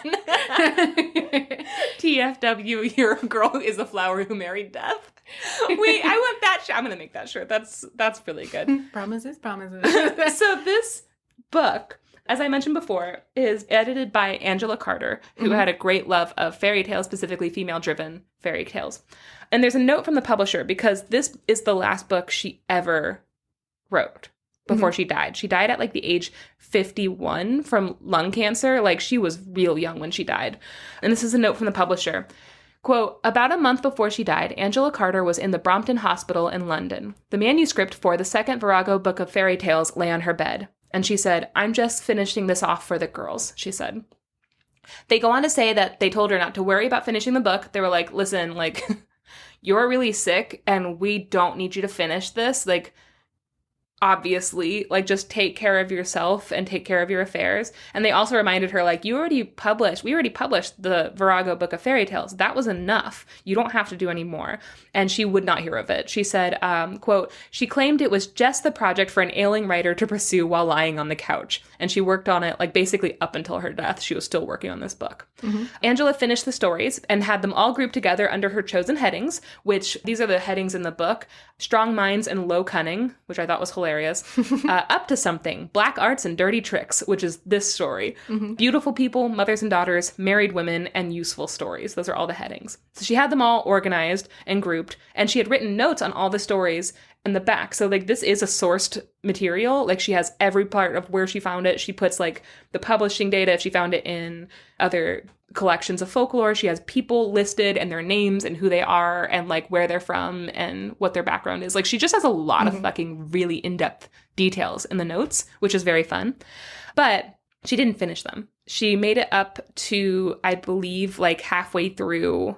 TFW, you're a girl who is a flower who married death. Wait, I want that shirt. I'm going to make that shirt. That's really good. Promises. So this book, as I mentioned before, is edited by Angela Carter, who had a great love of fairy tales, specifically female-driven fairy tales. And there's a note from the publisher because this is the last book she ever wrote before she died. She died at like the age 51 from lung cancer. Like, she was real young when she died. And this is a note from the publisher. Quote, "About a month before she died, Angela Carter was in the Brompton Hospital in London. The manuscript for the second Virago book of fairy tales lay on her bed. And she said, 'I'm just finishing this off for the girls,' she said. They go on to say that they told her not to worry about finishing the book. They were like, 'Listen, like, you're really sick and we don't need you to finish this. Like, obviously, like, just take care of yourself and take care of your affairs.' And they also reminded her, like, we already published the Virago book of fairy tales. That was enough. You don't have to do any more." And she would not hear of it. She said, quote, "She claimed it was just the project for an ailing writer to pursue while lying on the couch. And she worked on it, like, basically up until her death. She was still working on this book." Mm-hmm. Angela finished the stories and had them all grouped together under her chosen headings, which these are the headings in the book: strong minds and low cunning, which I thought was hilarious. Up to something, black arts and dirty tricks, which is this story. Mm-hmm. Beautiful people, mothers and daughters, married women, and useful stories. Those are all the headings. So she had them all organized and grouped, and she had written notes on all the stories in the back. So, like, this is a sourced material. Like, she has every part of where she found it. She puts, like, the publishing data if she found it in other collections of folklore. She has people listed and their names and who they are and, like, where they're from and what their background is. Like, she just has a lot of fucking really in-depth details in the notes, which is very fun. But She didn't finish them. She made it up to, I believe, like halfway through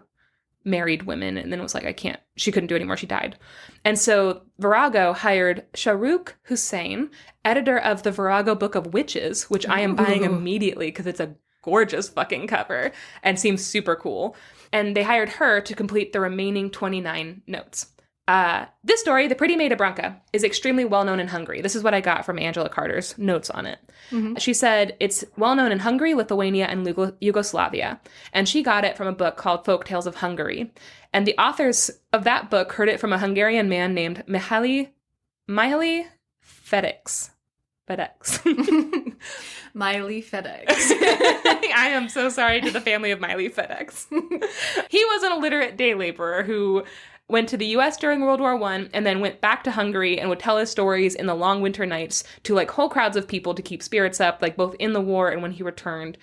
Married Women, and then was like, she couldn't do it anymore. She died. And so Virago hired Shahrukh Hussain, editor of the Virago Book of Witches, which I am buying immediately because it's a gorgeous fucking cover and seems super cool. And they hired her to complete the remaining 29 notes. This story, The Pretty Maid Ibronka, is extremely well-known in Hungary. This is what I got from Angela Carter's notes on it. Mm-hmm. She said it's well-known in Hungary, Lithuania, and Yugoslavia. And she got it from a book called Folk Tales of Hungary. And the authors of that book heard it from a Hungarian man named Mihaly FedEx. Miley FedEx. I am so sorry to the family of Miley FedEx. He was an illiterate day laborer who went to the U.S. during World War I and then went back to Hungary and would tell his stories in the long winter nights to like whole crowds of people to keep spirits up, like both in the war and when he returned.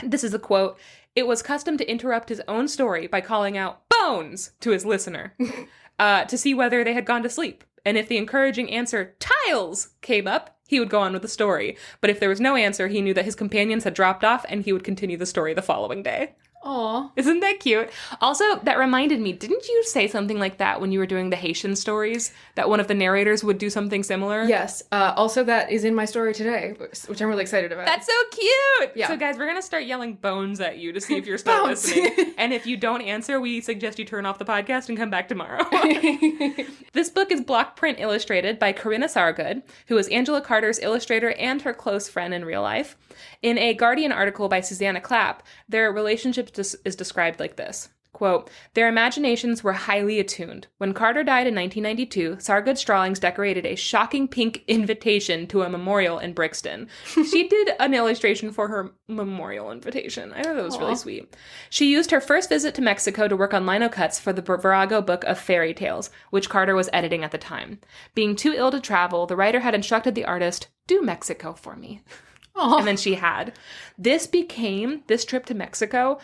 This is a quote. It was custom to interrupt his own story by calling out bones to his listener to see whether they had gone to sleep. And if the encouraging answer, tiles, came up, he would go on with the story. But if there was no answer, he knew that his companions had dropped off and he would continue the story the following day. Aw. Isn't that cute? Also, that reminded me, didn't you say something like that when you were doing the Haitian stories? That one of the narrators would do something similar? Yes. Also, that is in my story today, which I'm really excited about. That's so cute! Yeah. So guys, we're going to start yelling bones at you to see if you're still listening. And if you don't answer, we suggest you turn off the podcast and come back tomorrow. This book is block print illustrated by Corinna Sargood, who is Angela Carter's illustrator and her close friend in real life. In a Guardian article by Susanna Clapp, their relationship is described like this. Quote, their imaginations were highly attuned. When Carter died in 1992, Sargood's drawings decorated a shocking pink invitation to a memorial in Brixton. She did an illustration for her memorial invitation. I thought that was really sweet. She used her first visit to Mexico to work on lino cuts for the Virago Book of Fairy Tales, which Carter was editing at the time. Being too ill to travel, the writer had instructed the artist, do Mexico for me. Aww. And then she had. This trip to Mexico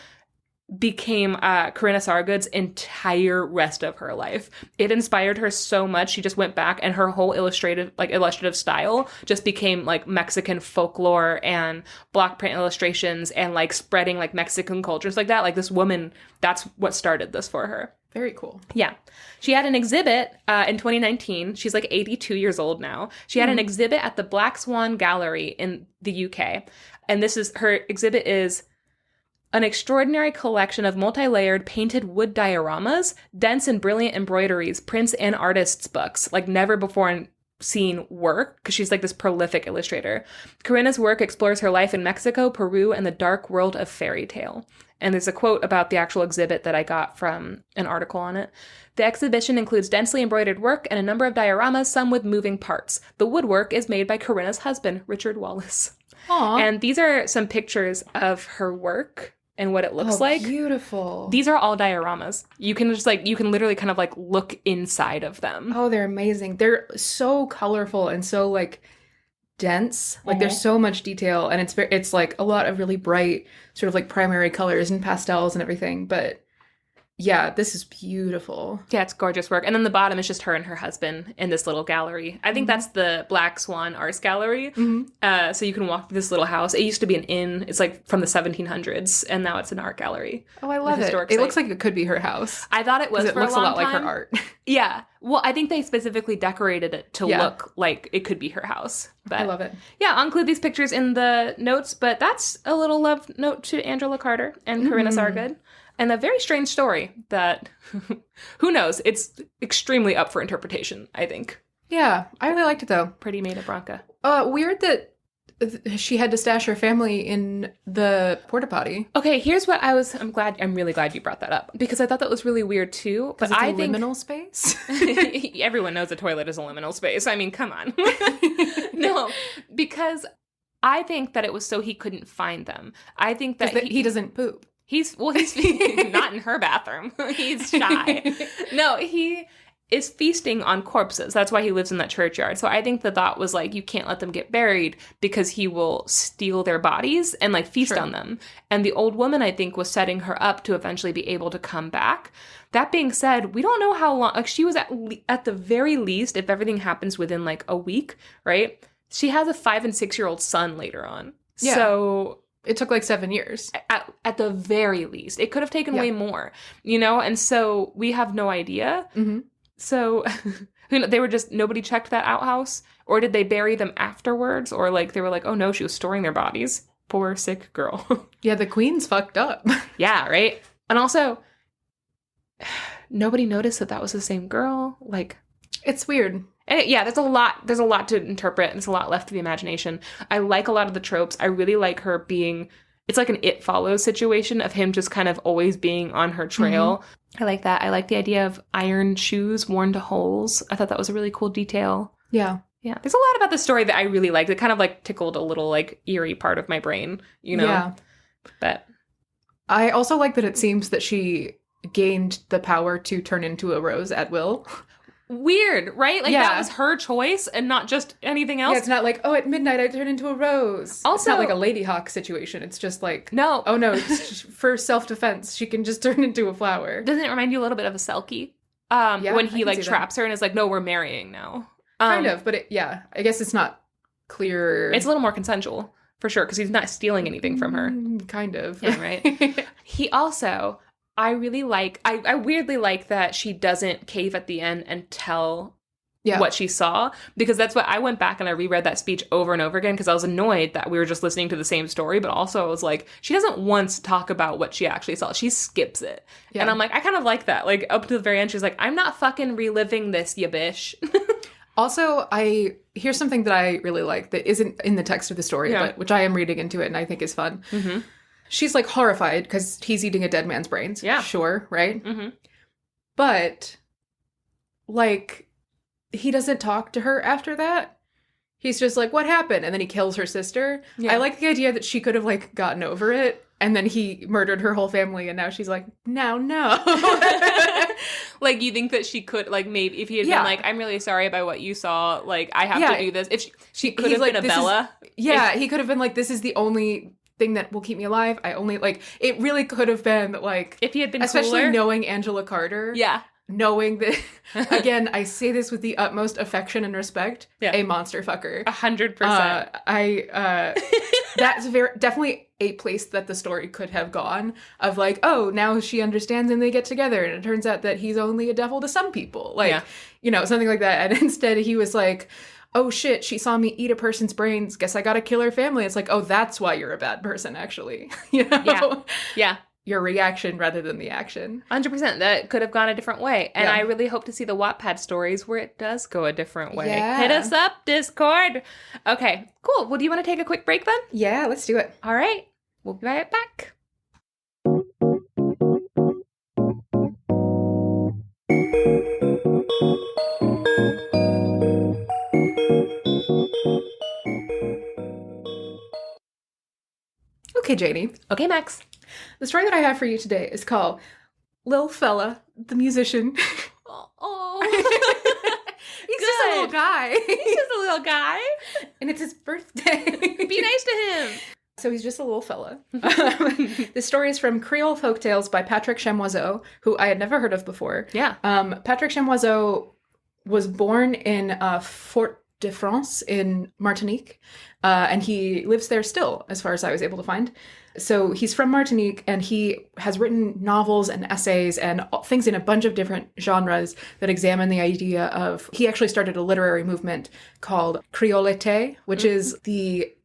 became Corinna Sargood's entire rest of her life. It inspired her so much. She just went back and her whole illustrative style just became like Mexican folklore and block print illustrations and like spreading like Mexican cultures like that. Like this woman, that's what started this for her. Very cool. Yeah. She had an exhibit in 2019. She's like 82 years old now. She had an exhibit at the Black Swan Gallery in the UK. And her exhibit is an extraordinary collection of multi-layered painted wood dioramas, dense and brilliant embroideries, prints, and artists' books, like never before seen work, because she's like this prolific illustrator. Corinna's work explores her life in Mexico, Peru, and the dark world of fairy tale. And there's a quote about the actual exhibit that I got from an article on it. The exhibition includes densely embroidered work and a number of dioramas, some with moving parts. The woodwork is made by Corinna's husband, Richard Wallace. Aww. And these are some pictures of her work and what it looks like. Beautiful. These are all dioramas. You can literally kind of like look inside of them. Oh, they're amazing. They're so colorful and so like dense. Like there's so much detail, and it's like a lot of really bright sort of like primary colors and pastels and everything. But yeah, this is beautiful. Yeah, it's gorgeous work. And then the bottom is just her and her husband in this little gallery. I think that's the Black Swan Arts Gallery. Mm-hmm. So you can walk through this little house. It used to be an inn. It's like from the 1700s, and now it's an art gallery. Oh, I love it. It looks like it could be her house. I thought it was for a long time. It looks a lot like her art. Yeah. Well, I think they specifically decorated it to look like it could be her house. But I love it. Yeah, I'll include these pictures in the notes, but that's a little love note to Angela Carter and Corinna Sargood. And a very strange story that, who knows, it's extremely up for interpretation, I think. Yeah, I really liked it, though. Pretty Maid Ibronka. Weird that she had to stash her family in the porta potty. Okay, here's what I'm really glad you brought that up, because I thought that was really weird, too. But I think liminal space? Everyone knows a toilet is a liminal space. I mean, come on. No, because I think that it was so he couldn't find them. I think that he doesn't poop. He's not in her bathroom. He's shy. No, he is feasting on corpses. That's why he lives in that churchyard. So I think the thought was like, you can't let them get buried because he will steal their bodies and like feast on them. And the old woman, I think, was setting her up to eventually be able to come back. That being said, we don't know how long, like she was at the very least, if everything happens within like a week, right? She has a 5 and 6-year-old son later on. Yeah. So it took like 7 years. At the very least. It could have taken way more, you know? And so we have no idea. Mm-hmm. So they were just, nobody checked that outhouse? Or did they bury them afterwards? Or like, they were like, oh no, she was storing their bodies. Poor sick girl. Yeah, the queen's fucked up. Yeah, right? And also, nobody noticed that was the same girl. Like, it's weird. And there's a lot to interpret, and there's a lot left to the imagination. I like a lot of the tropes. I really like her being, it's like an It Follows situation of him just kind of always being on her trail. Mm-hmm. I like that. I like the idea of iron shoes worn to holes. I thought that was a really cool detail. Yeah. Yeah. There's a lot about the story that I really liked. It kind of like tickled a little like eerie part of my brain, you know? Yeah. But I also like that it seems that she gained the power to turn into a rose at will. Weird, right? Like, that was her choice and not just anything else. Yeah, it's not like, oh, at midnight I turn into a rose. Also, it's not like a Lady Hawk situation. It's just like, no. Oh, no, for self-defense, she can just turn into a flower. Doesn't it remind you a little bit of a Selkie? When he, like, traps her and is like, no, we're marrying now. Kind of, but I guess it's not clear. It's a little more consensual, for sure, because he's not stealing anything from her. Kind of. Yeah, right? He also... I weirdly like that she doesn't cave at the end and tell what she saw, because that's what I went back and I reread that speech over and over again because I was annoyed that we were just listening to the same story, but also I was like, she doesn't once talk about what she actually saw. She skips it. Yeah. And I'm like, I kind of like that. Like, up to the very end, she's like, I'm not fucking reliving this, ya bish. Also, here's something that I really like that isn't in the text of the story, but which I am reading into it and I think is fun. Mm-hmm. She's, like, horrified because he's eating a dead man's brains. Yeah. Sure, right? Mm-hmm. But, like, he doesn't talk to her after that. He's just like, what happened? And then he kills her sister. Yeah. I like the idea that she could have, like, gotten over it. And then he murdered her whole family. And now she's like, now, no. Like, you think that she could, like, maybe if he had been like, I'm really sorry about what you saw. Like, I have to do this. If she could have been a Bella. He could have been like, this is the only... thing that will keep me alive. I only it really could have been like, if he had been especially cooler. Knowing Angela Carter, knowing that again, I say this with the utmost affection and respect, a monster fucker, 100%. That's definitely a place that the story could have gone of like, oh, now she understands and they get together and it turns out that he's only a devil to some people, like you know, something like that. And instead he was like, oh shit, she saw me eat a person's brains. Guess I gotta kill her family. It's like, oh, that's why you're a bad person, actually. You know? Yeah. Your reaction rather than the action. 100%. That could have gone a different way. And I really hope to see the Wattpad stories where it does go a different way. Yeah. Hit us up, Discord. Okay, cool. Well, do you want to take a quick break then? Yeah, let's do it. All right. We'll be right back. Okay, Janey. Okay, Max. The story that I have for you today is called Lil Fella, the Musician. Oh. He's just a little guy. He's just a little guy. And it's his birthday. Be nice to him. So he's just a little fella. This story is from Creole Folktales by Patrick Chamoiseau, who I had never heard of before. Yeah. Patrick Chamoiseau was born in Fort de France in Martinique, and he lives there still, as far as I was able to find. So he's from Martinique, and he has written novels and essays and things in a bunch of different genres that examine the idea of... He actually started a literary movement called Creolite, which is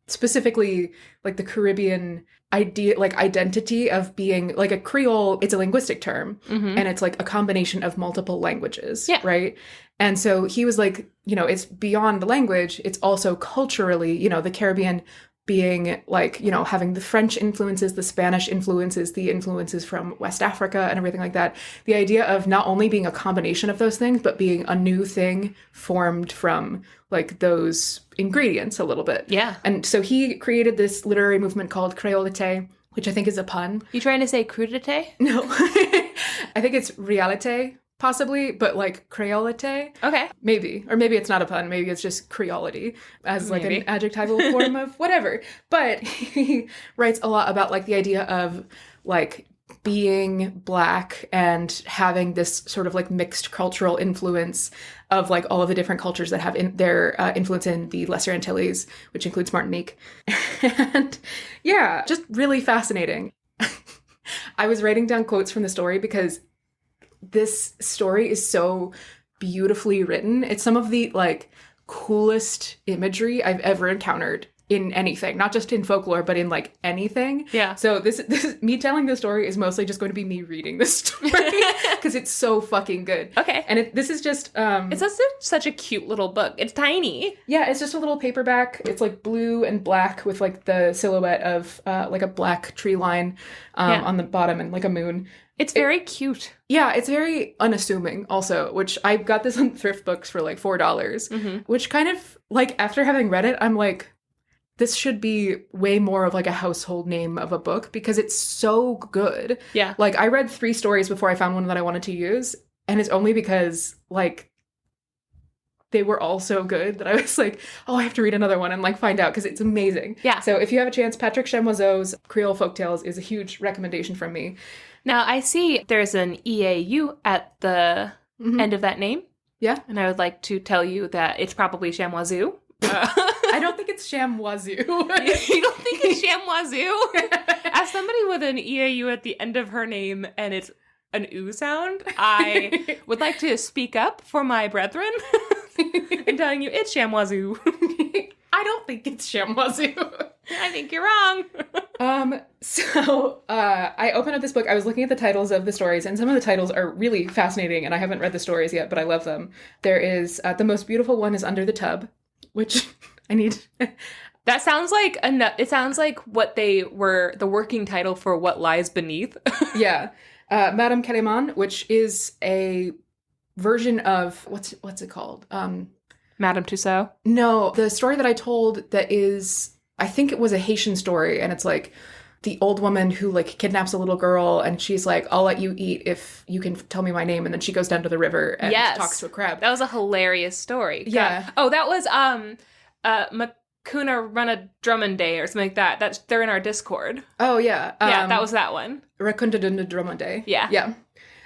specifically like the Caribbean idea, like identity of being like a Creole. It's a linguistic term, and it's like a combination of multiple languages, right? And so he was like, you know, it's beyond the language. It's also culturally, you know, the Caribbean being like, you know, having the French influences, the Spanish influences, the influences from West Africa and everything like that. The idea of not only being a combination of those things, but being a new thing formed from like those ingredients a little bit. Yeah. And so he created this literary movement called Creolite, which I think is a pun. You trying to say crudité? No. I think it's realite. Possibly, but like Creolite. Okay. Maybe. Or maybe it's not a pun. Maybe it's just Creolity as like an adjectival form of whatever. But he writes a lot about like the idea of like being Black and having this sort of like mixed cultural influence of like all of the different cultures that have their influence in the Lesser Antilles, which includes Martinique. And yeah, just really fascinating. I was writing down quotes from the story because this story is so beautifully written. It's some of the like coolest imagery I've ever encountered in anything, not just in folklore, but in like anything. Yeah. So this me telling the story is mostly just going to be me reading this story because it's so fucking good. Okay. And this is just it's such a cute little book. It's tiny. Yeah, it's just a little paperback. It's like blue and black with like the silhouette of like a black tree line on the bottom and like a moon. It's very cute. Yeah, it's very unassuming also, which I got this on Thrift Books for like $4, which kind of like after having read it, I'm like, this should be way more of like a household name of a book because it's so good. Yeah. Like I read 3 stories before I found one that I wanted to use. And it's only because like they were all so good that I was like, oh, I have to read another one and like find out because it's amazing. Yeah. So if you have a chance, Patrick Chamoiseau's Creole Folktales is a huge recommendation from me. Now I see there's an EAU at the end of that name. Yeah. And I would like to tell you that it's probably Chamoiseau. I don't think it's Chamoiseau. You don't think it's Chamoiseau? As somebody with an EAU at the end of her name and it's an oo sound, I would like to speak up for my brethren and telling you it's Chamoiseau. I don't think it's Chamoiseau. I think you're wrong. So I opened up this book. I was looking at the titles of the stories, and some of the titles are really fascinating, and I haven't read the stories yet, but I love them. There is, the most beautiful one is Under the Tub, which I need. That sounds like it sounds like what they were, the working title for What Lies Beneath. Yeah. Madame Calamity, which is a version of, what's it called? Madame Tussaud? No, the story that I told that is, I think it was a Haitian story, and it's like the old woman who like kidnaps a little girl, and she's like, I'll let you eat if you can tell me my name, and then she goes down to the river and talks to a crab. That was a hilarious story. Yeah. God. Oh, that was Makuna Run Drummond Day or something like that. They're in our Discord. Oh yeah. Yeah, that was that one. Rakunda de Drummond Day. Yeah. Yeah.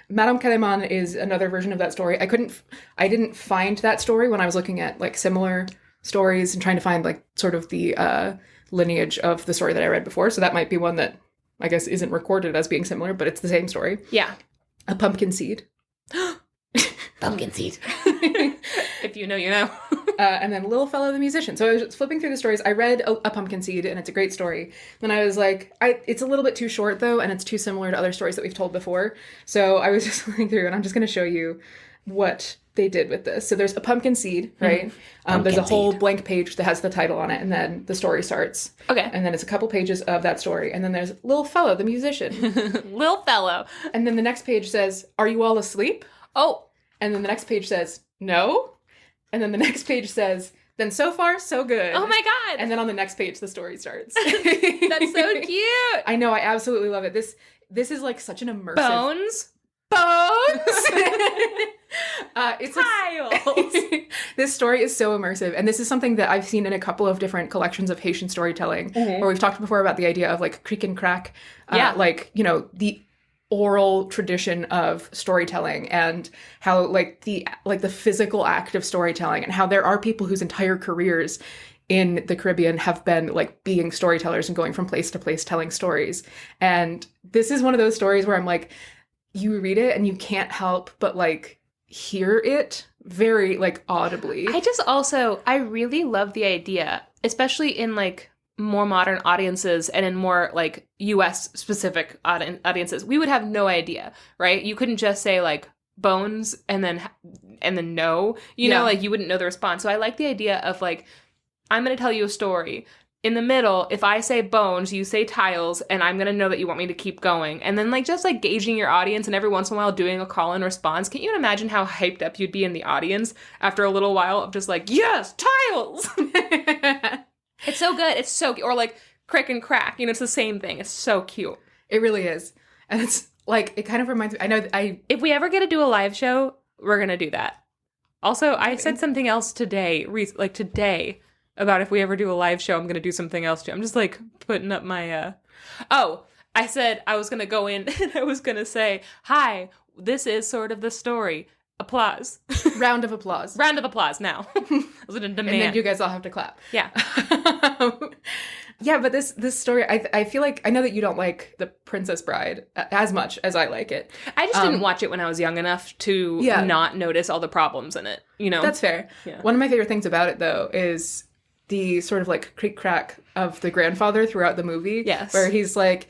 Madame Calamity is another version of that story. I didn't find that story when I was looking at like similar stories and trying to find like sort of the lineage of the story that I read before. So that might be one that I guess isn't recorded as being similar, but it's the same story. Yeah. A pumpkin seed. Pumpkin seed. If you know, you know. And then Little Fellow the Musician. So I was flipping through the stories. I read a Pumpkin Seed, and it's a great story. Then I was like, it's a little bit too short, though, and it's too similar to other stories that we've told before. So I was just flipping through, and I'm just going to show you what they did with this. So there's a pumpkin seed, right? There's a whole blank page that has the title on it, and then the story starts. Okay. And then it's a couple pages of that story. And then there's Little Fellow the Musician. Little Fellow. And then the next page says, Are you all asleep? Oh. And then the next page says, No. And then the next page says, Then so far, so good. Oh my God. And then on the next page, the story starts. That's so cute. I know. I absolutely love it. This is like such an immersive... Bones. It's tiles. This story is so immersive, and this is something that I've seen in a couple of different collections of Haitian storytelling, where we've talked before about the idea of like creak and crack, like, you know, the oral tradition of storytelling, and how like the physical act of storytelling, and how there are people whose entire careers in the Caribbean have been like being storytellers and going from place to place telling stories. And this is one of those stories where I'm like, you read it and you can't help but like hear it very like audibly. I really love the idea, especially in like more modern audiences and in more like US specific audiences. We would have no idea, right? You couldn't just say like bones and then no, you know, like you wouldn't know the response. So I like the idea of like, I'm going to tell you a story. In the middle, if I say bones, you say tiles, and I'm going to know that you want me to keep going. And then, like, just, like, gauging your audience and every once in a while doing a call and response. Can you imagine how hyped up you'd be in the audience after a little while of just, like, yes, tiles! It's so good. It's so cute. Or, like, crick and crack. You know, it's the same thing. It's so cute. It really is. And it's, like, it kind of reminds me, If we ever get to do a live show, we're going to do that. Also, I said something else today, about if we ever do a live show, I'm going to do something else too. I'm just like putting up my, I said I was going to go in and I was going to say, hi, this is sort of the story. Applause. Round of applause. Round of applause now. I was going to demand. And then you guys all have to clap. Yeah. Yeah, but this story, I feel like, I know that you don't like The Princess Bride as much as I like it. I just didn't watch it when I was young enough to not notice all the problems in it, you know? That's fair. Yeah. One of my favorite things about it, though, is the sort of like creak-crack of the grandfather throughout the movie. Yes. Where he's like,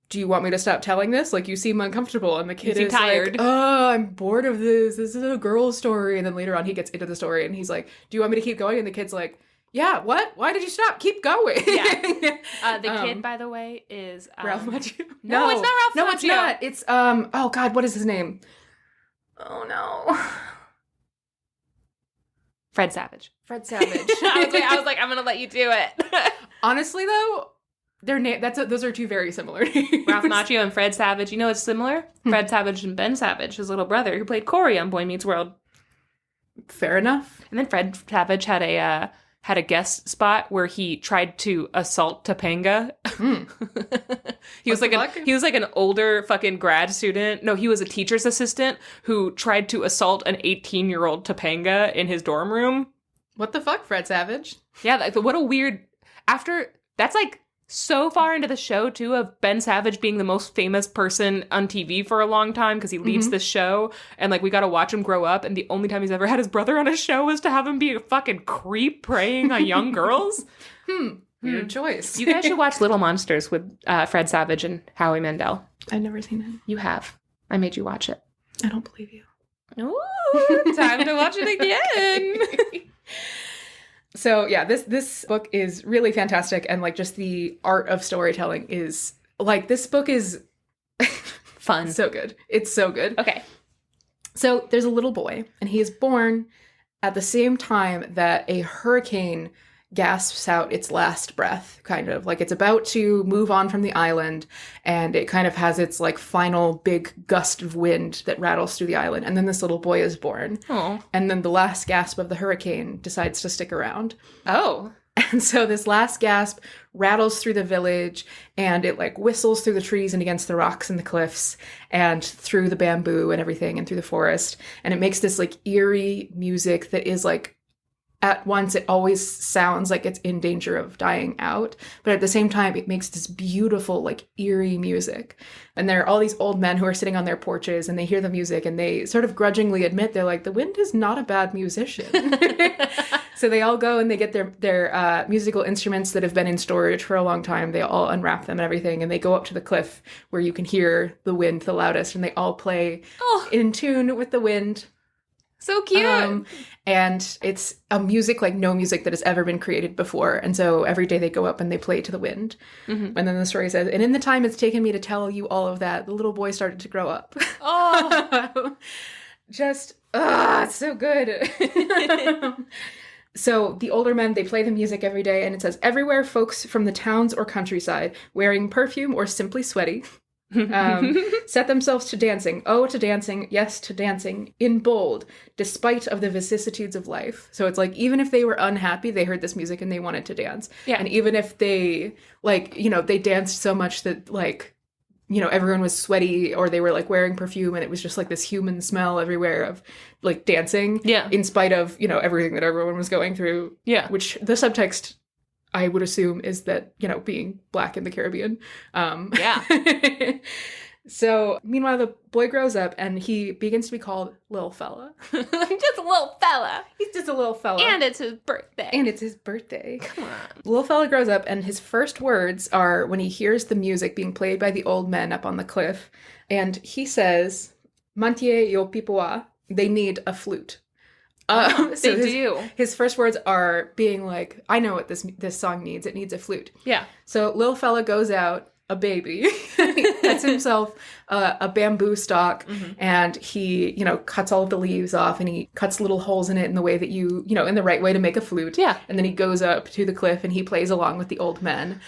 do you want me to stop telling this? Like, you seem uncomfortable. And the kid is tired. Like, oh, I'm bored of this. This is a girl story. And then later on, he gets into the story and he's like, do you want me to keep going? And the kid's like, yeah, what? Why did you stop? Keep going. Yeah. The kid, by the way, is... Ralph Macchio. No, it's not Ralph Macchio. No, it's not. It's, oh God, what is his name? Oh no. Fred Savage. Fred Savage. I was like, I'm going to let you do it. Honestly, though, their name, those are two very similar names. Ralph Macchio and Fred Savage. You know what's similar? Fred Savage and Ben Savage, his little brother, who played Corey on Boy Meets World. Fair enough. And then Fred Savage had a guest spot where he tried to assault Topanga. He was like an older fucking grad student. No, he was a teacher's assistant who tried to assault an 18-year-old Topanga in his dorm room. What the fuck, Fred Savage? Yeah, what a weird... That's like so far into the show, too, of Ben Savage being the most famous person on TV for a long time because he leaves this show. And, like, we got to watch him grow up. And the only time he's ever had his brother on a show was to have him be a fucking creep preying on young girls. Weird choice. You guys should watch Little Monsters with Fred Savage and Howie Mandel. I've never seen it. You have. I made you watch it. I don't believe you. Ooh, time to watch it again. So yeah, this book is really fantastic, and like just the art of storytelling is like, this book is fun. So good. It's so good. Okay. So there's a little boy, and he is born at the same time that a hurricane gasps out its last breath, kind of. Like, it's about to move on from the island, and it kind of has its, like, final big gust of wind that rattles through the island. And then this little boy is born. Oh. And then the last gasp of the hurricane decides to stick around. Oh. And so this last gasp rattles through the village, and it, like, whistles through the trees and against the rocks and the cliffs and through the bamboo and everything and through the forest. And it makes this, like, eerie music that is, like, at once, it always sounds like it's in danger of dying out, but at the same time, it makes this beautiful, like, eerie music. And there are all these old men who are sitting on their porches, and they hear the music, and they sort of grudgingly admit, they're like, the wind is not a bad musician. So they all go and they get their musical instruments that have been in storage for a long time. They all unwrap them and everything, and they go up to the cliff where you can hear the wind the loudest, and they all play in tune with the wind. So cute. And it's a music like no music that has ever been created before. And so every day they go up and they play to the wind. Mm-hmm. And then the story says, and in the time it's taken me to tell you all of that, the little boy started to grow up. Oh. It's so good. So the older men, they play the music every day, and it says, everywhere folks from the towns or countryside, wearing perfume or simply sweaty, set themselves to dancing. Oh, to dancing. Yes, to dancing. In bold, despite of the vicissitudes of life. So it's like, even if they were unhappy, they heard this music and they wanted to dance. Yeah. And even if they, like, you know, they danced so much that, like, you know, everyone was sweaty, or they were, like, wearing perfume, and it was just, like, this human smell everywhere of, like, dancing. Yeah. In spite of, you know, everything that everyone was going through. Yeah. Which the subtext, I would assume, is that, you know, being Black in the Caribbean. Yeah. So, meanwhile, the boy grows up, and he begins to be called Lil Fella. Just a little fella. He's just a little fella. And it's his birthday. Come on. Lil Fella grows up, and his first words are when he hears the music being played by the old men up on the cliff. And he says, Mantie yo pipoa, they need a flute. His first words are being like, I know what this song needs. It needs a flute. Yeah. So Lil Fella goes out, a baby, he cuts himself a bamboo stalk, and he, you know, cuts all of the leaves off, and he cuts little holes in it in the way that you know, in the right way to make a flute. Yeah. And then he goes up to the cliff and he plays along with the old men.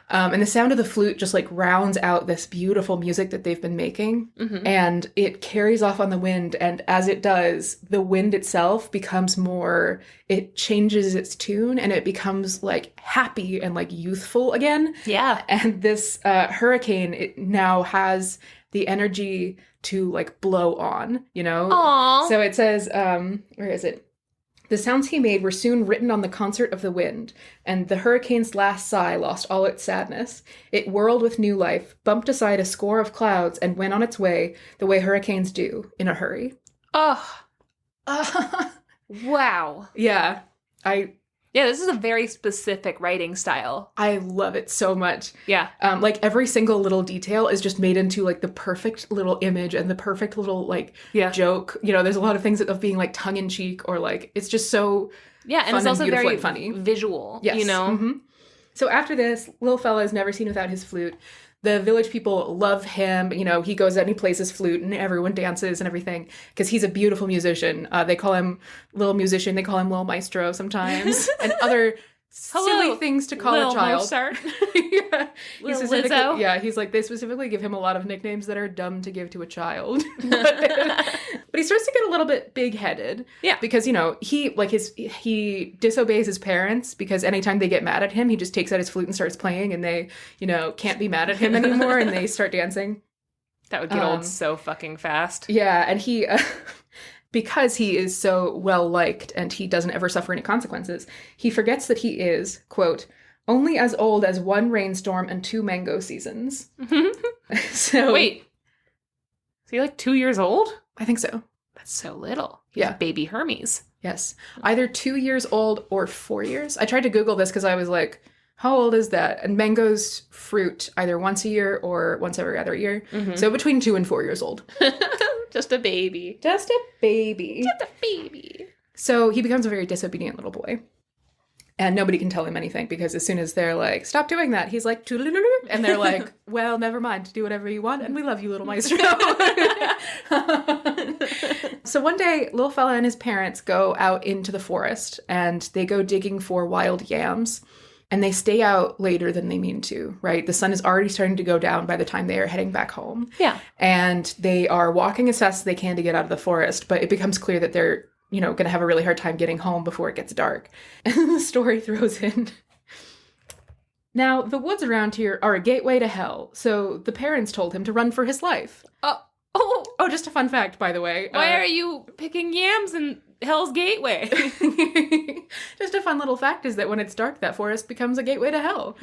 And the sound of the flute just like rounds out this beautiful music that they've been making. And it carries off on the wind. And as it does, the wind itself becomes more, it changes its tune and it becomes like happy and like youthful again. Yeah. And this hurricane, it now has the energy to like blow on, you know? Aww. So it says, where is it? The sounds he made were soon written on the concert of the wind, and the hurricane's last sigh lost all its sadness. It whirled with new life, bumped aside a score of clouds, and went on its way, the way hurricanes do, in a hurry. Oh. Wow. Yeah. Yeah, this is a very specific writing style. I love it so much. Yeah. Like every single little detail is just made into like the perfect little image and the perfect little like joke. You know, there's a lot of things of being like tongue in cheek or like, it's just so and it's also very funny. Visual, yes. You know? Mm-hmm. So after this, little fella is never seen without his flute. The village people love him. You know, he goes out and he plays his flute and everyone dances and everything because he's a beautiful musician. They call him Little Musician. They call him Little Maestro sometimes and other silly things to call a child. Mozart. Yeah. Little Lizzo. Yeah, he's like, they specifically give him a lot of nicknames that are dumb to give to a child. But he starts to get a little bit big-headed. Yeah. Because, you know, he disobeys his parents because anytime they get mad at him, he just takes out his flute and starts playing and they, you know, can't be mad at him anymore and they start dancing. That would get old so fucking fast. Yeah, and he... because he is so well-liked and he doesn't ever suffer any consequences, he forgets that he is, quote, only as old as 1 rainstorm and 2 mango seasons. So wait. Is he like 2 years old? I think so. That's so little. He's baby Hermes. Yes. Either 2 years old or 4 years. I tried to Google this because I was like, how old is that? And mangoes fruit either once a year or once every other year. So between 2 and 4 years old. Just a baby. Just a baby. Just a baby. So he becomes a very disobedient little boy. And nobody can tell him anything because as soon as they're like, stop doing that, he's like, and they're like, well, never mind. Do whatever you want. And we love you, little maestro. So one day, little fella and his parents go out into the forest and they go digging for wild yams. And they stay out later than they mean to, right? The sun is already starting to go down by the time they are heading back home. Yeah. And they are walking as fast as they can to get out of the forest, but it becomes clear that they're, you know, going to have a really hard time getting home before it gets dark. And the story throws in, now, the woods around here are a gateway to hell, so the parents told him to run for his life. Oh, just a fun fact, by the way. Why are you picking yams in Hell's Gateway? Just a fun little fact is that when it's dark, that forest becomes a gateway to hell.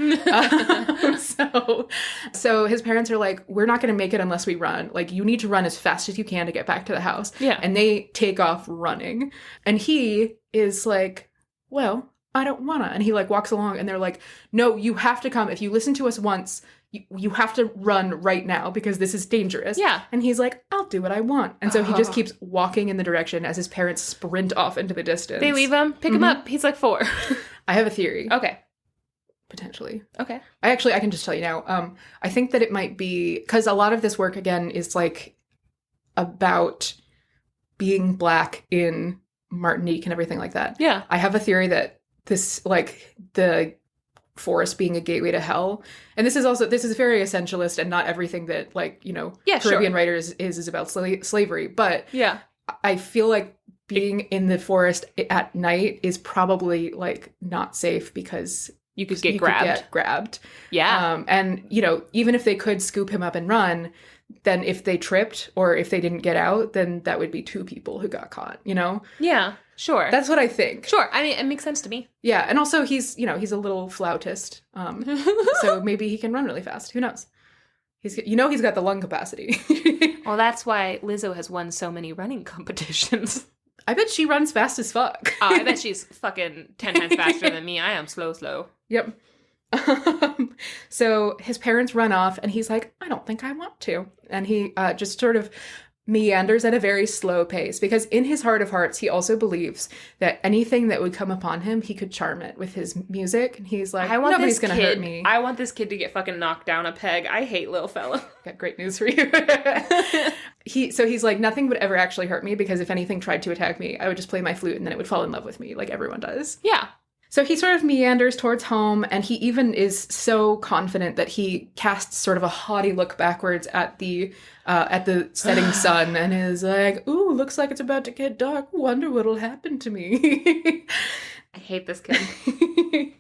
So his parents are like, we're not going to make it unless we run. Like, you need to run as fast as you can to get back to the house. Yeah. And they take off running. And he is like, well, I don't want to. And he like walks along and they're like, no, you have to come. If you listen to us once, you have to run right now because this is dangerous. Yeah. And he's like, I'll do what I want. And so he just keeps walking in the direction as his parents sprint off into the distance. They leave him, pick him up. He's like 4. I have a theory. Okay. Potentially. Okay. I can just tell you now. I think that it might be, because a lot of this work, again, is like about being Black in Martinique and everything like that. Yeah. I have a theory that this, like, the forest being a gateway to hell, and this is very essentialist and not everything that, like, you know, Caribbean writers is about slavery, but yeah, I feel like being in the forest at night is probably like not safe because you could get grabbed. Yeah. And you know, even if they could scoop him up and run, then if they tripped or if they didn't get out, then that would be 2 people who got caught, you know? Yeah. Sure. That's what I think. Sure. I mean, it makes sense to me. Yeah. And also he's a little flautist. So maybe he can run really fast. Who knows? He's got the lung capacity. Well, that's why Lizzo has won so many running competitions. I bet she runs fast as fuck. Oh, I bet she's fucking 10 times faster than me. I am slow. Yep. So his parents run off and he's like, I don't think I want to. And he just sort of meanders at a very slow pace because in his heart of hearts, he also believes that anything that would come upon him, he could charm it with his music. And he's like, nobody's going to hurt me. I want this kid to get fucking knocked down a peg. I hate little fella. Got great news for you. He's like, nothing would ever actually hurt me because if anything tried to attack me, I would just play my flute and then it would fall in love with me like everyone does. Yeah. So he sort of meanders towards home, and he even is so confident that he casts sort of a haughty look backwards at the setting sun and is like, ooh, looks like it's about to get dark. Wonder what'll happen to me. I hate this kid.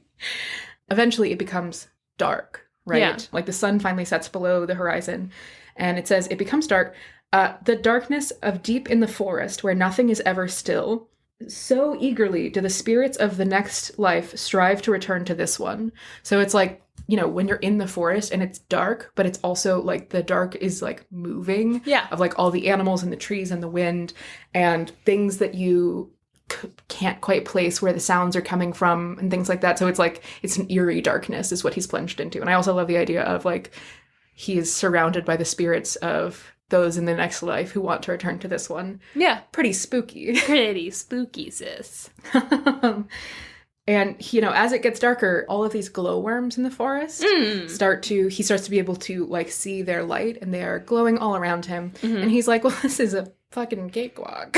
Eventually it becomes dark, right? Yeah. Like the sun finally sets below the horizon, and it says, it becomes dark. The darkness of deep in the forest where nothing is ever still. So eagerly do the spirits of the next life strive to return to this one. So it's like, you know, when you're in the forest and it's dark, but it's also like the dark is like moving. Yeah. Of like all the animals and the trees and the wind and things that you can't quite place where the sounds are coming from and things like that. So it's like, it's an eerie darkness is what he's plunged into. And I also love the idea of like, he is surrounded by the spirits of those in the next life who want to return to this one. Yeah. Pretty spooky. Pretty spooky, sis. And, you know, as it gets darker, all of these glowworms in the forest he starts to be able to, like, see their light, and they are glowing all around him. Mm-hmm. And he's like, well, this is a fucking cakewalk.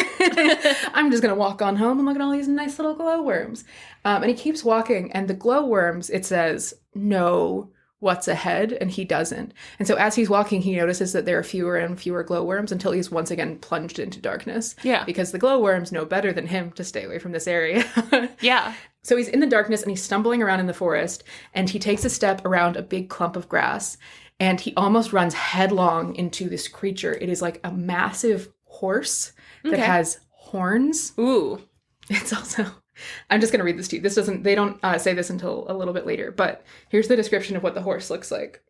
I'm just going to walk on home and look at all these nice little glowworms. And he keeps walking, and the glowworms, it says, know what's ahead, and he doesn't. And so as he's walking, he notices that there are fewer and fewer glowworms until he's once again plunged into darkness. Yeah. Because the glowworms know better than him to stay away from this area. Yeah. So he's in the darkness, and he's stumbling around in the forest, and he takes a step around a big clump of grass, and he almost runs headlong into this creature. It is like a massive horse that has horns. Ooh. It's also... I'm just going to read this to you. They don't say this until a little bit later, but here's the description of what the horse looks like.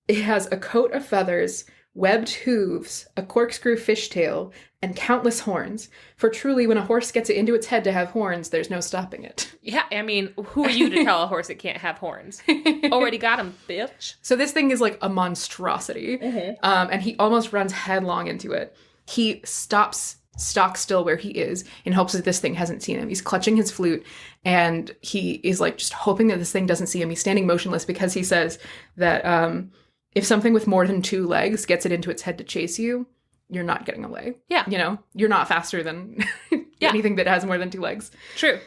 It has a coat of feathers, webbed hooves, a corkscrew fishtail, and countless horns. For truly, when a horse gets it into its head to have horns, there's no stopping it. Yeah, I mean, who are you to tell a horse it can't have horns? Already got him, bitch. So this thing is like a monstrosity, and he almost runs headlong into it. He stops stock still where he is in hopes that this thing hasn't seen him. He's clutching his flute, and he is like just hoping that this thing doesn't see him. He's standing motionless because he says that if something with more than 2 legs gets it into its head to chase you, you're not getting away. Yeah. You know, you're not faster than anything that has more than 2 legs. True.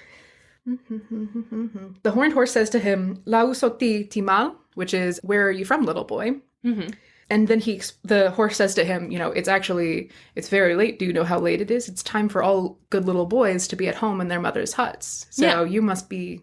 The horned horse says to him, "La usoti timal," which is, "Where are you from, little boy?" Mm-hmm. And then the horse says to him, you know, it's very late. Do you know how late it is? It's time for all good little boys to be at home in their mother's huts. So you must be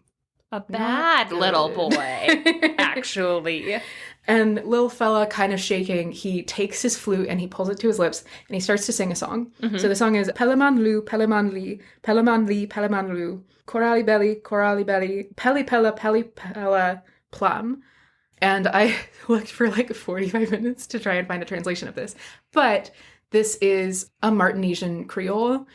a bad little boy, actually. And little fella, kind of shaking, he takes his flute and he pulls it to his lips and he starts to sing a song. Mm-hmm. So the song is Pelaman Lu, Pelaman Li, Pelaman Li, Pelaman Lu, Corali belli, Péli Péla, Péli Péla, Plam. And I looked for like 45 minutes to try and find a translation of this. But this is a Martinesian Creole,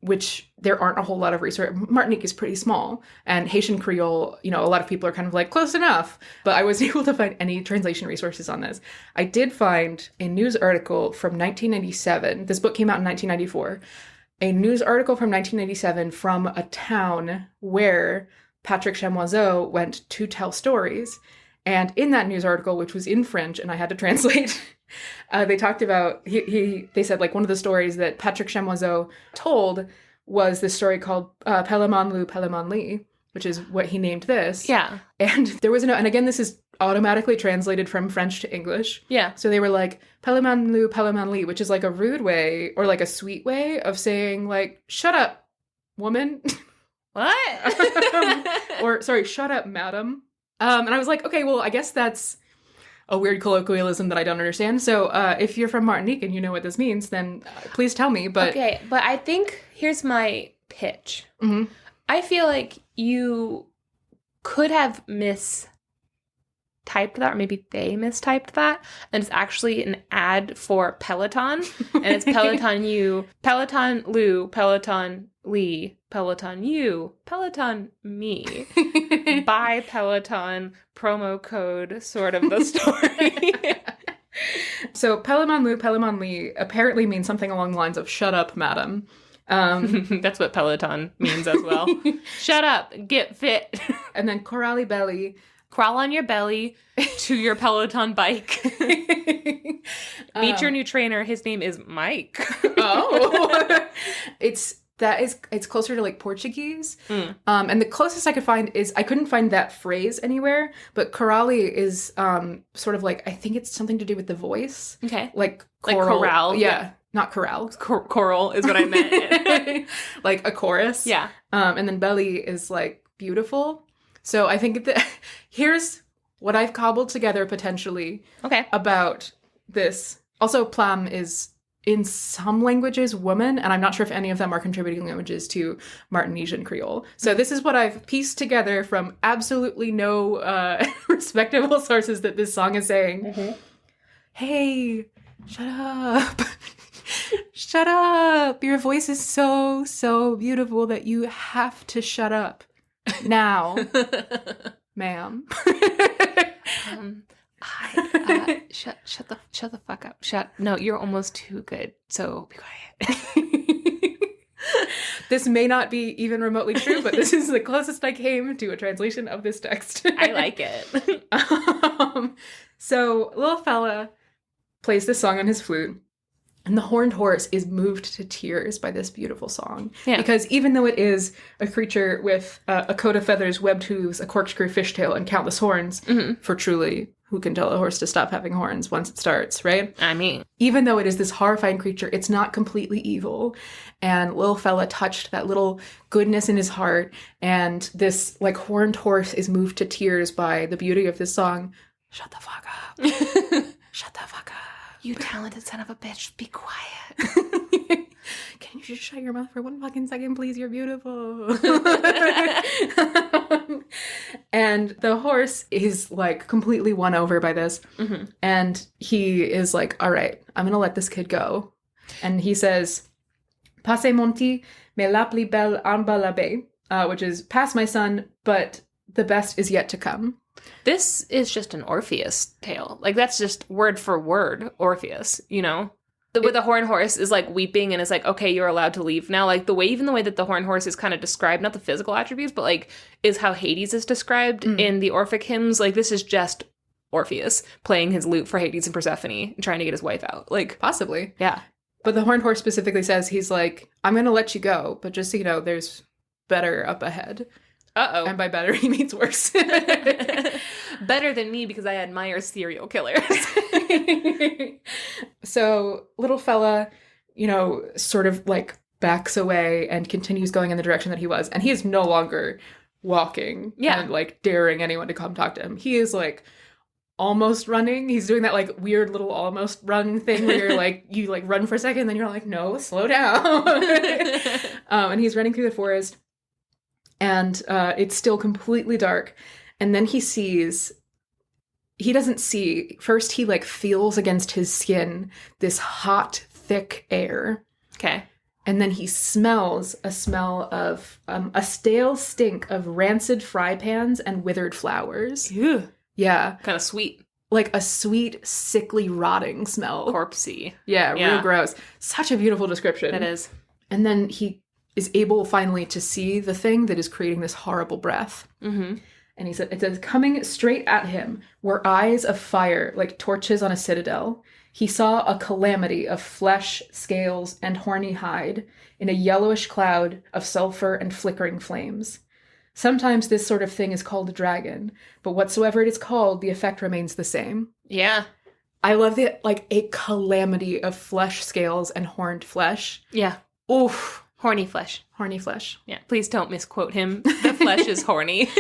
which there aren't a whole lot of research. Martinique is pretty small. And Haitian Creole, you know, a lot of people are kind of like, close enough. But I wasn't able to find any translation resources on this. I did find a news article from 1997. This book came out in 1994. A news article from 1997 from a town where Patrick Chamoiseau went to tell stories. And in that news article, which was in French, and I had to translate, they talked about, they said, like, one of the stories that Patrick Chamoiseau told was this story called Pelaman Lu, Pelaman Li, which is what he named this. Yeah. And there was and again, this is automatically translated from French to English. Yeah. So they were like, Pelaman Lu, Pelaman Li, which is like a rude way, or like a sweet way of saying, like, shut up, woman. What? Or, sorry, shut up, madam. And I was like, okay, well, I guess that's a weird colloquialism that I don't understand. So if you're from Martinique and you know what this means, then please tell me. But okay, but I think here's my pitch. Mm-hmm. I feel like you could have mistyped that, or maybe they mistyped that, and it's actually an ad for Peloton, and it's Peloton you, Peloton Lou, Peloton Lee, Peloton you, Peloton me, buy Peloton, promo code, sort of the story. So Pelaman Lou, Pelaman Lee apparently means something along the lines of "shut up, madam." That's what Peloton means as well. Shut up, get fit. And then Corali belli. Crawl on your belly to your Peloton bike. Meet your new trainer. His name is Mike. Oh. It's it's closer to like Portuguese. And the closest I could find is, I couldn't find that phrase anywhere, but Corali is sort of like, I think it's something to do with the voice. Okay. Like chorale. Yeah. Not chorale. Choral is what I meant. Like a chorus. Yeah. And then belli is like beautiful. So I think that here's what I've cobbled together potentially about this. Also, Plam is in some languages woman, and I'm not sure if any of them are contributing languages to Martinesian Creole. So this is what I've pieced together from absolutely no respectable sources that this song is saying. Hey, shut up. Shut up. Your voice is so, so beautiful that you have to shut up now, ma'am. Shut the fuck up. No, you're almost too good. So be quiet. This may not be even remotely true, but this is the closest I came to a translation of this text. I like it. So little fella plays this song on his flute, and the horned horse is moved to tears by this beautiful song. Yeah. Because even though it is a creature with a coat of feathers, webbed hooves, a corkscrew fishtail, and countless horns, for truly, who can tell a horse to stop having horns once it starts, right? I mean. Even though it is this horrifying creature, it's not completely evil. And little fella touched that little goodness in his heart, and this like horned horse is moved to tears by the beauty of this song. Shut the fuck up. Shut the fuck up. You talented son of a bitch, be quiet. Can you just shut your mouth for one fucking second, please? You're beautiful. And the horse is like completely won over by this. And he is like, all right, I'm going to let this kid go. And he says, Passe monti, mais la plus belle en bas la baie, which is, pass my son, but the best is yet to come. This is just an Orpheus tale. Like, that's just word for word Orpheus, you know? With the horned horse is like weeping and is like, okay, you're allowed to leave now. Like even the way that the horned horse is kind of described, not the physical attributes, but like is how Hades is described in the Orphic hymns. Like, this is just Orpheus playing his lute for Hades and Persephone and trying to get his wife out. Like, possibly. Yeah. But the horned horse specifically says, he's like, I'm going to let you go, but just so you know, there's better up ahead. Uh-oh. And by better, he means worse. Better than me because I admire serial killers. So little fella, you know, sort of like backs away and continues going in the direction that he was. And he is no longer walking and like daring anyone to come talk to him. He is like almost running. He's doing that like weird little almost run thing where you're like, you like run for a second, then you're like, no, slow down. And he's running through the forest. And it's still completely dark. And then he doesn't see. First, he like feels against his skin this hot, thick air. Okay. And then he smells a smell of a stale stink of rancid fry pans and withered flowers. Ew. Yeah. Kind of sweet. Like a sweet, sickly, rotting smell. Corpsey. Yeah, real gross. Such a beautiful description. It is. And then he is able finally to see the thing that is creating this horrible breath. And he said, it says, coming straight at him were eyes of fire like torches on a citadel. He saw a calamity of flesh, scales, and horny hide in a yellowish cloud of sulfur and flickering flames. Sometimes this sort of thing is called a dragon, but whatsoever it is called, the effect remains the same. Yeah. I love that, like, a calamity of flesh, scales, and horned flesh. Yeah. Oof. Horny flesh. Horny flesh. Yeah. Please don't misquote him. The flesh is horny.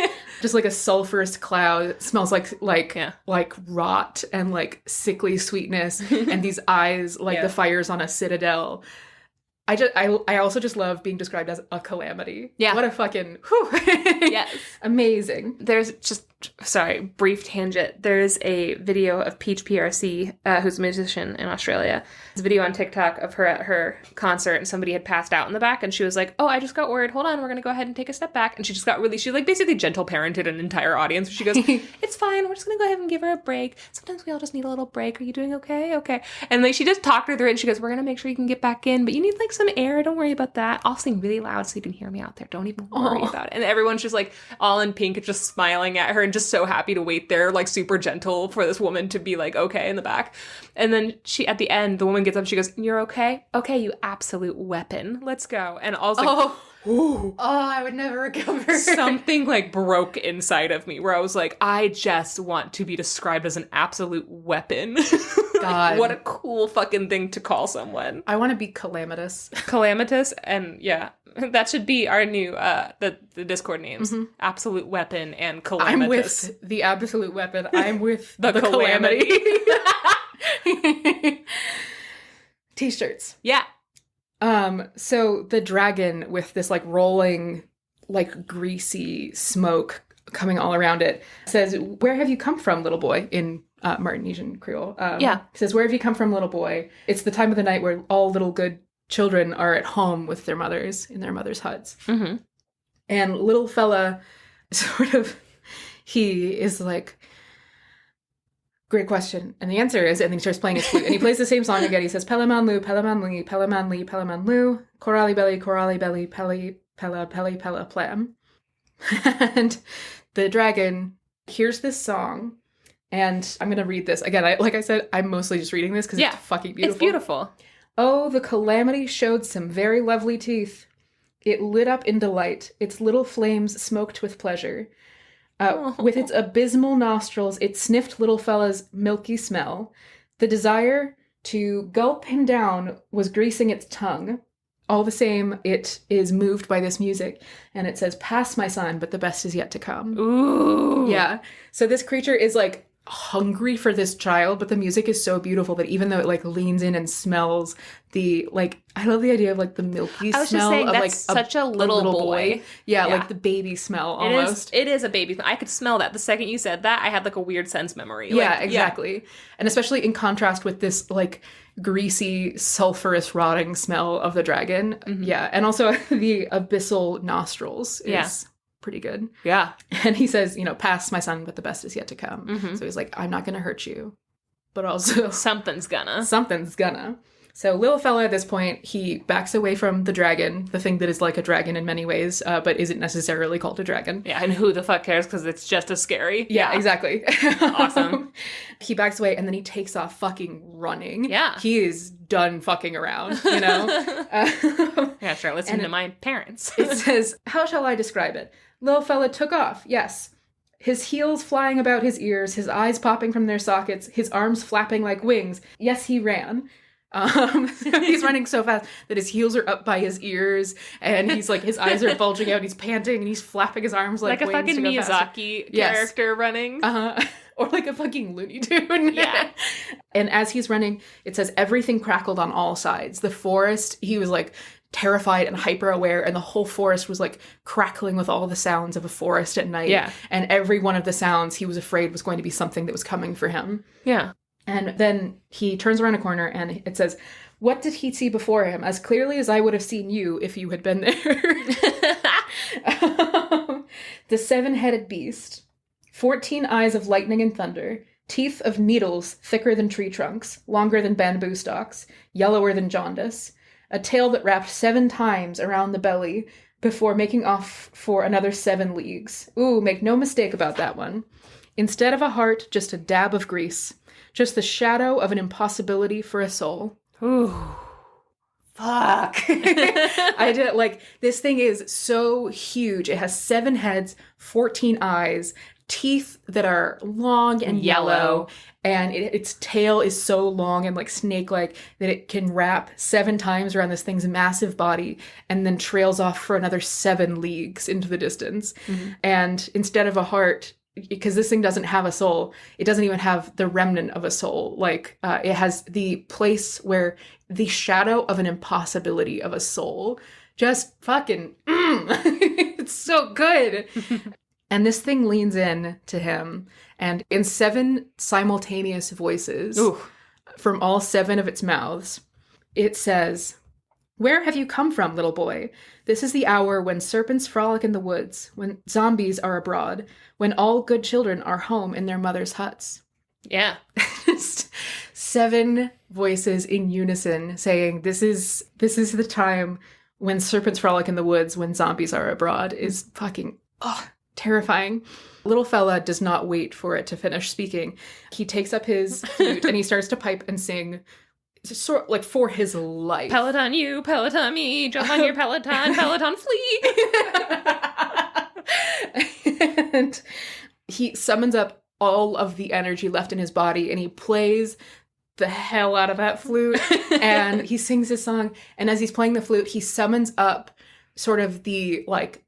Just like a sulfurous cloud. It smells like rot and like sickly sweetness. And these eyes like the fires on a citadel. I also just love being described as a calamity. Yeah. What a fucking yes. Amazing. There's just brief tangent. There's a video of Peach PRC, who's a musician in Australia. There's a video on TikTok of her at her concert, and somebody had passed out in the back, and she was like, oh, I just got word. Hold on, we're gonna go ahead and take a step back. And she just got she like basically gentle parented an entire audience. She goes, it's fine, we're just gonna go ahead and give her a break. Sometimes we all just need a little break. Are you doing okay? Okay. And like she just talked her through it, and she goes, we're gonna make sure you can get back in, but you need like some air. Don't worry about that. I'll sing really loud so you can hear me out there. Don't even worry about it. And everyone's just like all in pink, just smiling at her and just so happy to wait there, like super gentle for this woman to be like, okay, in the back. And then at the end, the woman gets up, she goes, you're okay? Okay, you absolute weapon. Let's go. And I was like, oh, I would never recover. Something like broke inside of me where I was like, I just want to be described as an absolute weapon. God. What a cool fucking thing to call someone. I want to be calamitous. Calamitous, and yeah, that should be our new, the Discord names. Mm-hmm. Absolute weapon and calamitous. I'm with the absolute weapon. I'm with the calamity. T-shirts. Yeah. So the dragon with this like rolling, like greasy smoke coming all around it says, where have you come from, little boy? In Martinesian Creole. It says, where have you come from, little boy? It's the time of the night where all little good children are at home with their mothers in their mothers' huts. Mm-hmm. And little fella sort of, he is like, great question. And the answer is, and then he starts playing his flute. And he plays the same song again. He says, Pelaman Lu, Pelaman Li, Pelaman Li, Pelaman Lu, Corali belli, Péli, Péla, Péli, Péla, Plam. And the dragon hears this song. And I'm going to read this. Again, like I said, I'm mostly just reading this because it's fucking beautiful. It's beautiful. Oh, the Calamity showed some very lovely teeth. It lit up in delight. Its little flames smoked with pleasure. With its abysmal nostrils, it sniffed little fella's milky smell. The desire to gulp him down was greasing its tongue. All the same, it is moved by this music. And it says, pass, my son, but the best is yet to come. Ooh. Yeah. So this creature is like hungry for this child, but the music is so beautiful that even though it like leans in and smells the like, I love the idea of like the milky smell. I was just saying, of that's like such a little boy. Yeah, like the baby smell almost. It is a baby smell. I could smell that. The second you said that, I had like a weird sense memory. Yeah, exactly. Yeah. And especially in contrast with this like greasy, sulfurous, rotting smell of the dragon. Mm-hmm. Yeah. And also the abyssal nostrils is pretty good. Yeah. And he says, pass, my son, but the best is yet to come. Mm-hmm. So he's like, I'm not going to hurt you, but also something's gonna. So little fella at this point, he backs away from the dragon, the thing that is like a dragon in many ways, but isn't necessarily called a dragon. Yeah, and who the fuck cares because it's just as scary. Yeah, exactly. Awesome. He backs away and then he takes off fucking running. Yeah. He is done fucking around, Yeah, sure, listen to my parents. It says, how shall I describe it? Little fella took off, yes. His heels flying about his ears, his eyes popping from their sockets, his arms flapping like wings. Yes, he ran. He's running so fast that his heels are up by his ears, and he's like, his eyes are bulging out, he's panting, and he's flapping his arms like a wings fucking Miyazaki character running. Or like a fucking Looney Tune. Yeah. And as he's running, it says everything crackled on all sides. The forest, he was like terrified and hyper aware, and the whole forest was like crackling with all the sounds of a forest at night. Yeah. And every one of the sounds he was afraid was going to be something that was coming for him. Yeah. And then he turns around a corner and it says, what did he see before him? As clearly as I would have seen you if you had been there. The 7-headed beast, 14 eyes of lightning and thunder, teeth of needles thicker than tree trunks, longer than bamboo stalks, yellower than jaundice, a tail that wrapped 7 times around the belly before making off for another 7 leagues. Ooh, make no mistake about that one. Instead of a heart, just a dab of grease. Just the shadow of an impossibility for a soul. Ooh. Fuck. I did like, this thing is so huge. It has 7 heads, 14 eyes, teeth that are long and yellow, and its tail is so long and like snake-like that it can wrap 7 times around this thing's massive body and then trails off for another 7 leagues into the distance. Mm-hmm. And instead of a heart, because this thing doesn't have a soul, it doesn't even have the remnant of a soul. Like, it has the place where the shadow of an impossibility of a soul just fucking, it's so good. And this thing leans in to him, and in 7 simultaneous voices from all 7 of its mouths, it says, where have you come from, little boy? This is the hour when serpents frolic in the woods, when zombies are abroad, when all good children are home in their mother's huts. Yeah. Just 7 voices in unison saying, this is the time when serpents frolic in the woods, when zombies are abroad, is fucking, terrifying. Little fella does not wait for it to finish speaking. He takes up his flute and he starts to pipe and sing, sort like for his life. Peloton you, Peloton me, jump on your Peloton, Peloton flee. And he summons up all of the energy left in his body and he plays the hell out of that flute and he sings his song. And as he's playing the flute, he summons up sort of the, like,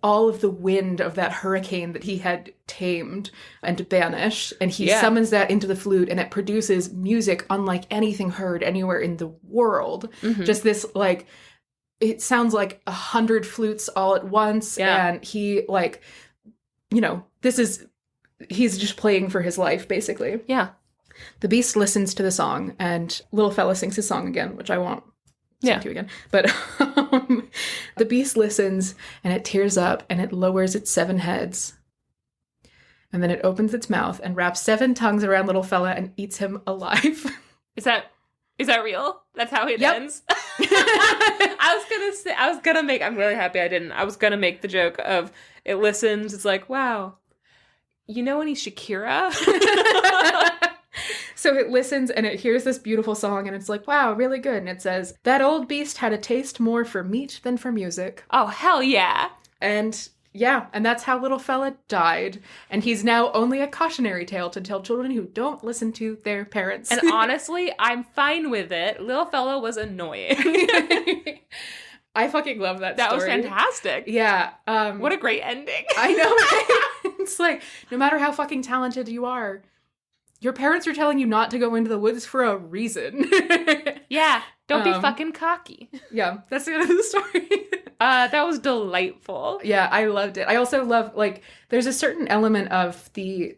all of the wind of that hurricane that he had tamed and banished, and he summons that into the flute, and it produces music unlike anything heard anywhere in the world. Just this, like, it sounds like 100 flutes all at once, and he, like, you know, he's just playing for his life, basically. Yeah. The beast listens to the song, and little fella sings his song again, which I won't sing to again. But the beast listens, and it tears up, and it lowers its 7 heads. And then it opens its mouth and wraps 7 tongues around little fella and eats him alive. Is that real? That's how it ends? I'm really happy I didn't. I was gonna make the joke of it listens, it's like, wow, you know any Shakira? So it listens and it hears this beautiful song and it's like, wow, really good. And it says, that old beast had a taste more for meat than for music. Oh, hell yeah. And yeah, and that's how little fella died. And he's now only a cautionary tale to tell children who don't listen to their parents. And honestly, I'm fine with it. Little fella was annoying. I fucking love that story. That was fantastic. Yeah. What a great ending. I know. It's like, no matter how fucking talented you are, your parents are telling you not to go into the woods for a reason. Yeah. Don't be fucking cocky. Yeah. That's the end of the story. That was delightful. Yeah, I loved it. I also love, like, there's a certain element of the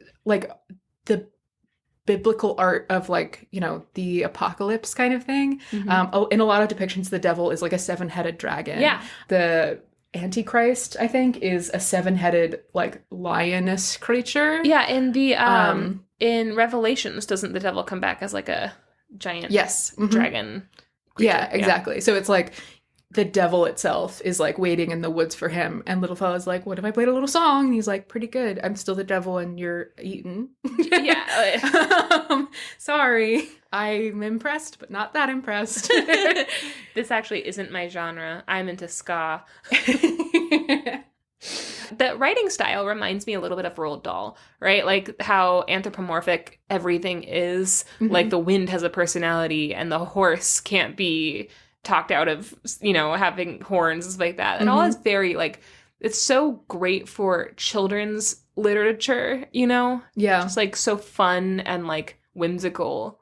biblical art of, like, you know, the apocalypse kind of thing. In a lot of depictions, the devil is like a 7-headed dragon. Yeah. The Antichrist, I think, is a 7-headed, like, lioness creature. Yeah, in the in Revelations, doesn't the devil come back as like a giant dragon creature? Yeah, exactly. Yeah. So it's like the devil itself is like waiting in the woods for him, and little fella's like, what if I played a little song? And he's like, pretty good. I'm still the devil and you're eaten. Yeah. Sorry. I'm impressed, but not that impressed. This actually isn't my genre. I'm into ska. The writing style reminds me a little bit of Roald Dahl, right? Like how anthropomorphic everything is. Like the wind has a personality and the horse can't be talked out of, you know, having horns and stuff like that. And all is very, like, it's so great for children's literature, you know? Yeah. Just, like, so fun and, like, whimsical.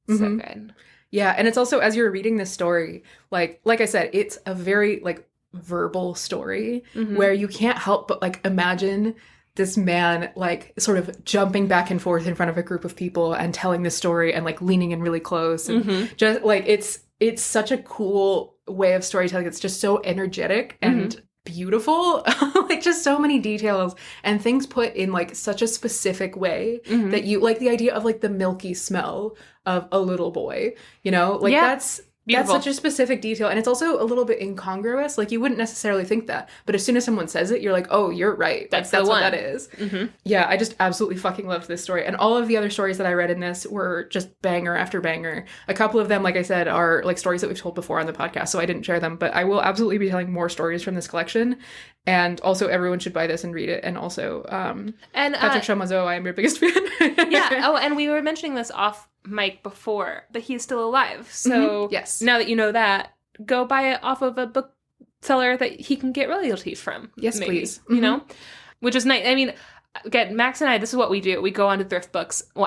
So good. Yeah, and it's also, as you're reading this story, like I said, it's a very, like, verbal story where you can't help but, like, imagine this man, like, sort of jumping back and forth in front of a group of people and telling this story and, like, leaning in really close. And just, like, it's such a cool way of storytelling. It's just so energetic and beautiful. Like, just so many details and things put in, like, such a specific way that you, like, the idea of, like, the milky smell of a little boy, you know? Like, that's beautiful. That's such a specific detail. And it's also a little bit incongruous. Like, you wouldn't necessarily think that. But as soon as someone says it, you're like, oh, you're right. That's what that is. Yeah, I just absolutely fucking loved this story. And all of the other stories that I read in this were just banger after banger. A couple of them, like I said, are, like, stories that we've told before on the podcast, so I didn't share them. But I will absolutely be telling more stories from this collection. And also, everyone should buy this and read it. And also, Patrick Chamazo, I am your biggest fan. Yeah. Oh, and we were mentioning this off mic before, but he's still alive. So yes. Now that you know that, go buy it off of a bookseller that he can get royalties from. Yes, maybe, please. You know? Which is nice. I mean, again, Max and I, this is what we do. We go onto thrift books. Well,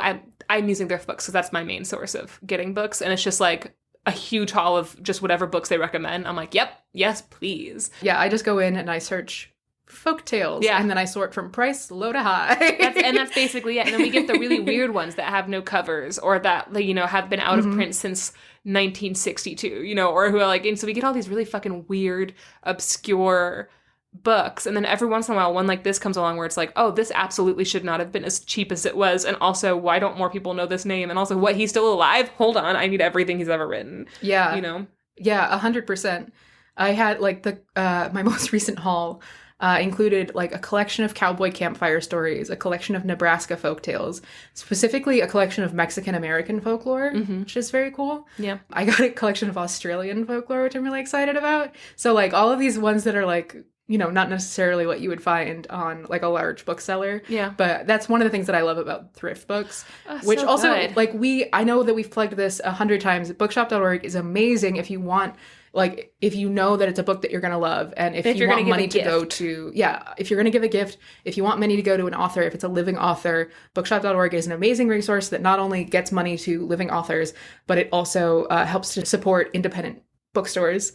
I'm using thrift books because that's my main source of getting books. And it's just like a huge haul of just whatever books they recommend. I'm like, yep, yes, please. Yeah, I just go in and I search folk tales. Yeah. And then I sort from price low to high. That's basically it. And then we get the really weird ones that have no covers or that, you know, have been out of print since 1962, you know, or who are like, and so we get all these really fucking weird, obscure books. And then every once in a while, one like this comes along where it's like, oh, this absolutely should not have been as cheap as it was. And also, why don't more people know this name? And also, what, he's still alive? Hold on. I need everything he's ever written. Yeah. You know? Yeah, 100%. I had, like, my most recent haul included like a collection of cowboy campfire stories, a collection of Nebraska folktales, specifically a collection of Mexican-American folklore, which is very cool. Yeah. I got a collection of Australian folklore, which I'm really excited about. So like all of these ones that are like, you know, not necessarily what you would find on like a large bookseller. Yeah. But that's one of the things that I love about thrift books, which so also good. like I know that we've plugged this 100 times. Bookshop.org is amazing if you want, like, if you know that it's a book that you're going to love, and if you want money to go to, if you're going to give a gift, if you want money to go to an author, if it's a living author, bookshop.org is an amazing resource that not only gets money to living authors, but it also helps to support independent bookstores,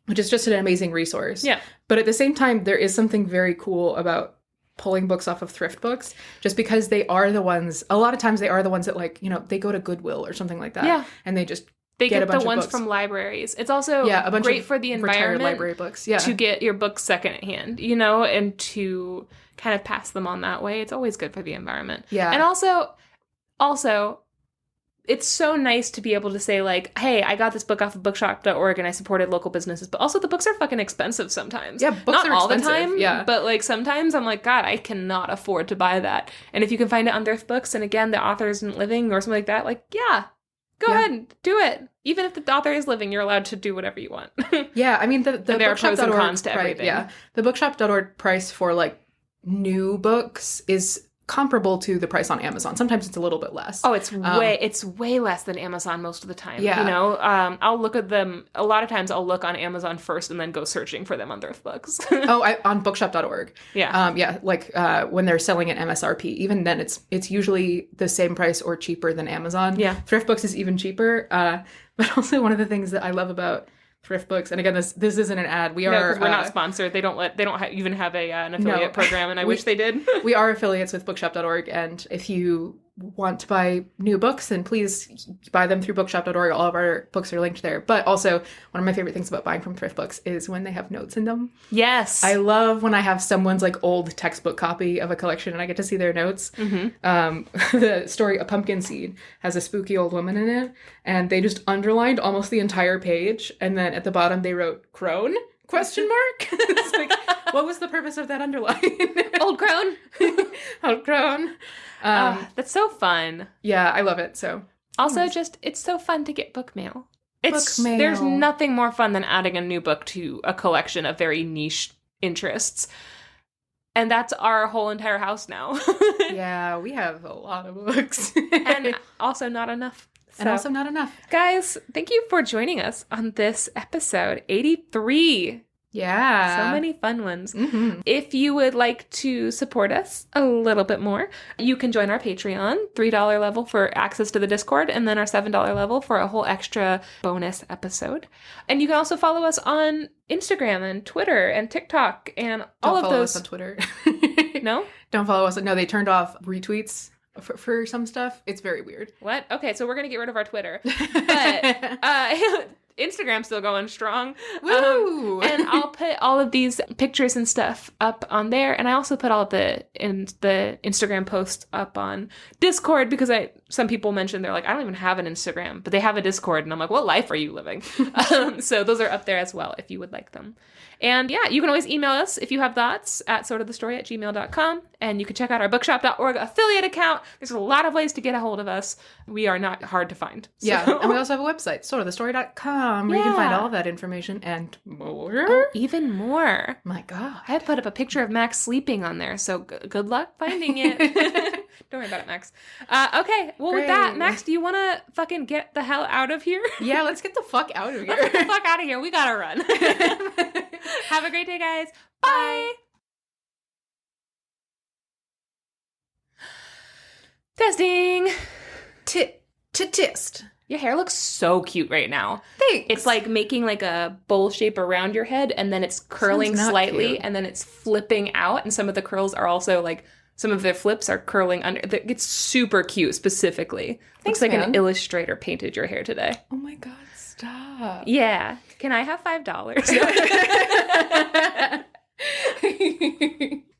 which is just an amazing resource. Yeah. But at the same time, there is something very cool about pulling books off of thrift books, just because they are the ones, a lot of times they are the ones that, like, you know, they go to Goodwill or something like that. Yeah. And they just They get get a bunch the ones of books from libraries. It's also a bunch great of for the retired environment library books. to get your books secondhand, you know, and to kind of pass them on that way. It's always good for the environment. Yeah. And also, it's so nice to be able to say, like, hey, I got this book off of bookshop.org and I supported local businesses. But also the books are fucking expensive sometimes. Yeah, books Not are all expensive. the time. Yeah. But, like, sometimes I'm like, God, I cannot afford to buy that. And if you can find it on thrift books, and again, the author isn't living or something like that, like, go ahead, do it. Even if the author is living, you're allowed to do whatever you want. Yeah, I mean, the there are pros and cons to everything. Yeah, the bookshop.org price for, like, new books is comparable to the price on Amazon. Sometimes it's a little bit less. Oh, it's way less than Amazon most of the time. Yeah. You know, I'll look at them, a lot of times I'll look on Amazon first and then go searching for them on thrift books. On bookshop.org. Yeah. Like when they're selling at MSRP, even then it's usually the same price or cheaper than Amazon. Yeah. Thrift books is even cheaper. But also one of the things that I love about thrift books, and again, this isn't an ad. Because we're not sponsored. They don't even have an affiliate program, and I wish they did. We are affiliates with bookshop.org, and if you want to buy new books, then please buy them through bookshop.org. All of our books are linked there. But also, one of my favorite things about buying from thrift books is when they have notes in them. Yes. I love when I have someone's like old textbook copy of a collection and I get to see their notes. The story A Pumpkin Seed has a spooky old woman in it, and they just underlined almost the entire page, and then at the bottom they wrote crone ? It's like, what was the purpose of that underline? Old crone. Old crone. That's so fun. Yeah, I love it. So also, it's so fun to get book mail. Book mail. There's nothing more fun than adding a new book to a collection of very niche interests. And that's our whole entire house now. Yeah, we have a lot of books. And also not enough. And also not enough. Guys, thank you for joining us on this episode 83. Yeah. So many fun ones. If you would like to support us a little bit more, you can join our Patreon, $3 level for access to the Discord, and then our $7 level for a whole extra bonus episode. And you can also follow us on Instagram and Twitter and TikTok and all of those. Don't follow us on Twitter. No? Don't follow us. No, they turned off retweets for some stuff. It's very weird. What? Okay, so we're going to get rid of our Twitter. But Instagram's still going strong. Woo! And I'll put all of these pictures and stuff up on there. And I also put all of the Instagram posts up on Discord, because some people mentioned they're like, I don't even have an Instagram, but they have a Discord. And I'm like, what life are you living? So those are up there as well if you would like them. And yeah, you can always email us if you have thoughts at sortofthestory@gmail.com. And you can check out our bookshop.org affiliate account. There's a lot of ways to get a hold of us. We are not hard to find. So. Yeah, and we also have a website, sortofthestory.com, where you can find all of that information and more. Oh, even more. My God. I put up a picture of Max sleeping on there, so good luck finding it. Don't worry about it, Max. Okay, well, Great. With that, Max, do you want to fucking get the hell out of here? Yeah, let's get the fuck out of here. Let's get the fuck out of here. We gotta run. Have a great day, guys. Bye. Testing. Tist. Your hair looks so cute right now. Thanks. It's like making like a bowl shape around your head, and then it's curling slightly, cute. and then it's flipping out, and some of the curls are also like, some of the flips are curling under. It's super cute, specifically. Thanks, looks like man. An illustrator painted your hair today. Oh my God, stop. Yeah. Can I have $5?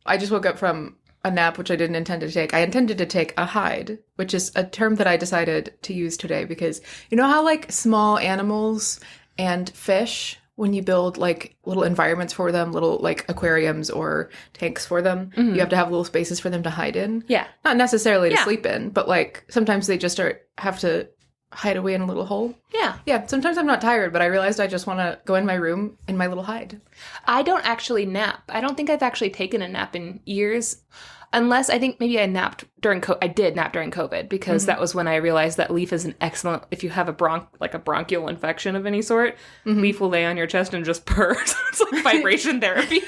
I just woke up from a nap, which I didn't intend to take. I intended to take a hide, which is a term that I decided to use today because you know how like small animals and fish when you build like little environments for them, little like aquariums or tanks for them, you have to have little spaces for them to hide in. Yeah. Not necessarily to sleep in, but like sometimes they just have to hide away in a little hole. Yeah. Yeah. Sometimes I'm not tired, but I realized I just want to go in my room in my little hide. I don't actually nap. I don't think I've actually taken a nap in years. Unless I think maybe I napped during I did nap during COVID because that was when I realized that Leaf is an excellent, if you have a bronchial infection of any sort, Leaf will lay on your chest and just purr. So it's like vibration therapy.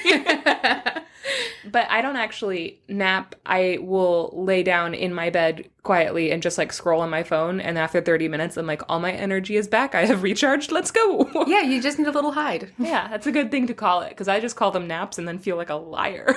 But I don't actually nap. I will lay down in my bed quietly and just like scroll on my phone. And after 30 minutes, I'm like, all my energy is back. I have recharged. Let's go. Yeah, you just need a little hide. Yeah, that's a good thing to call it because I just call them naps and then feel like a liar.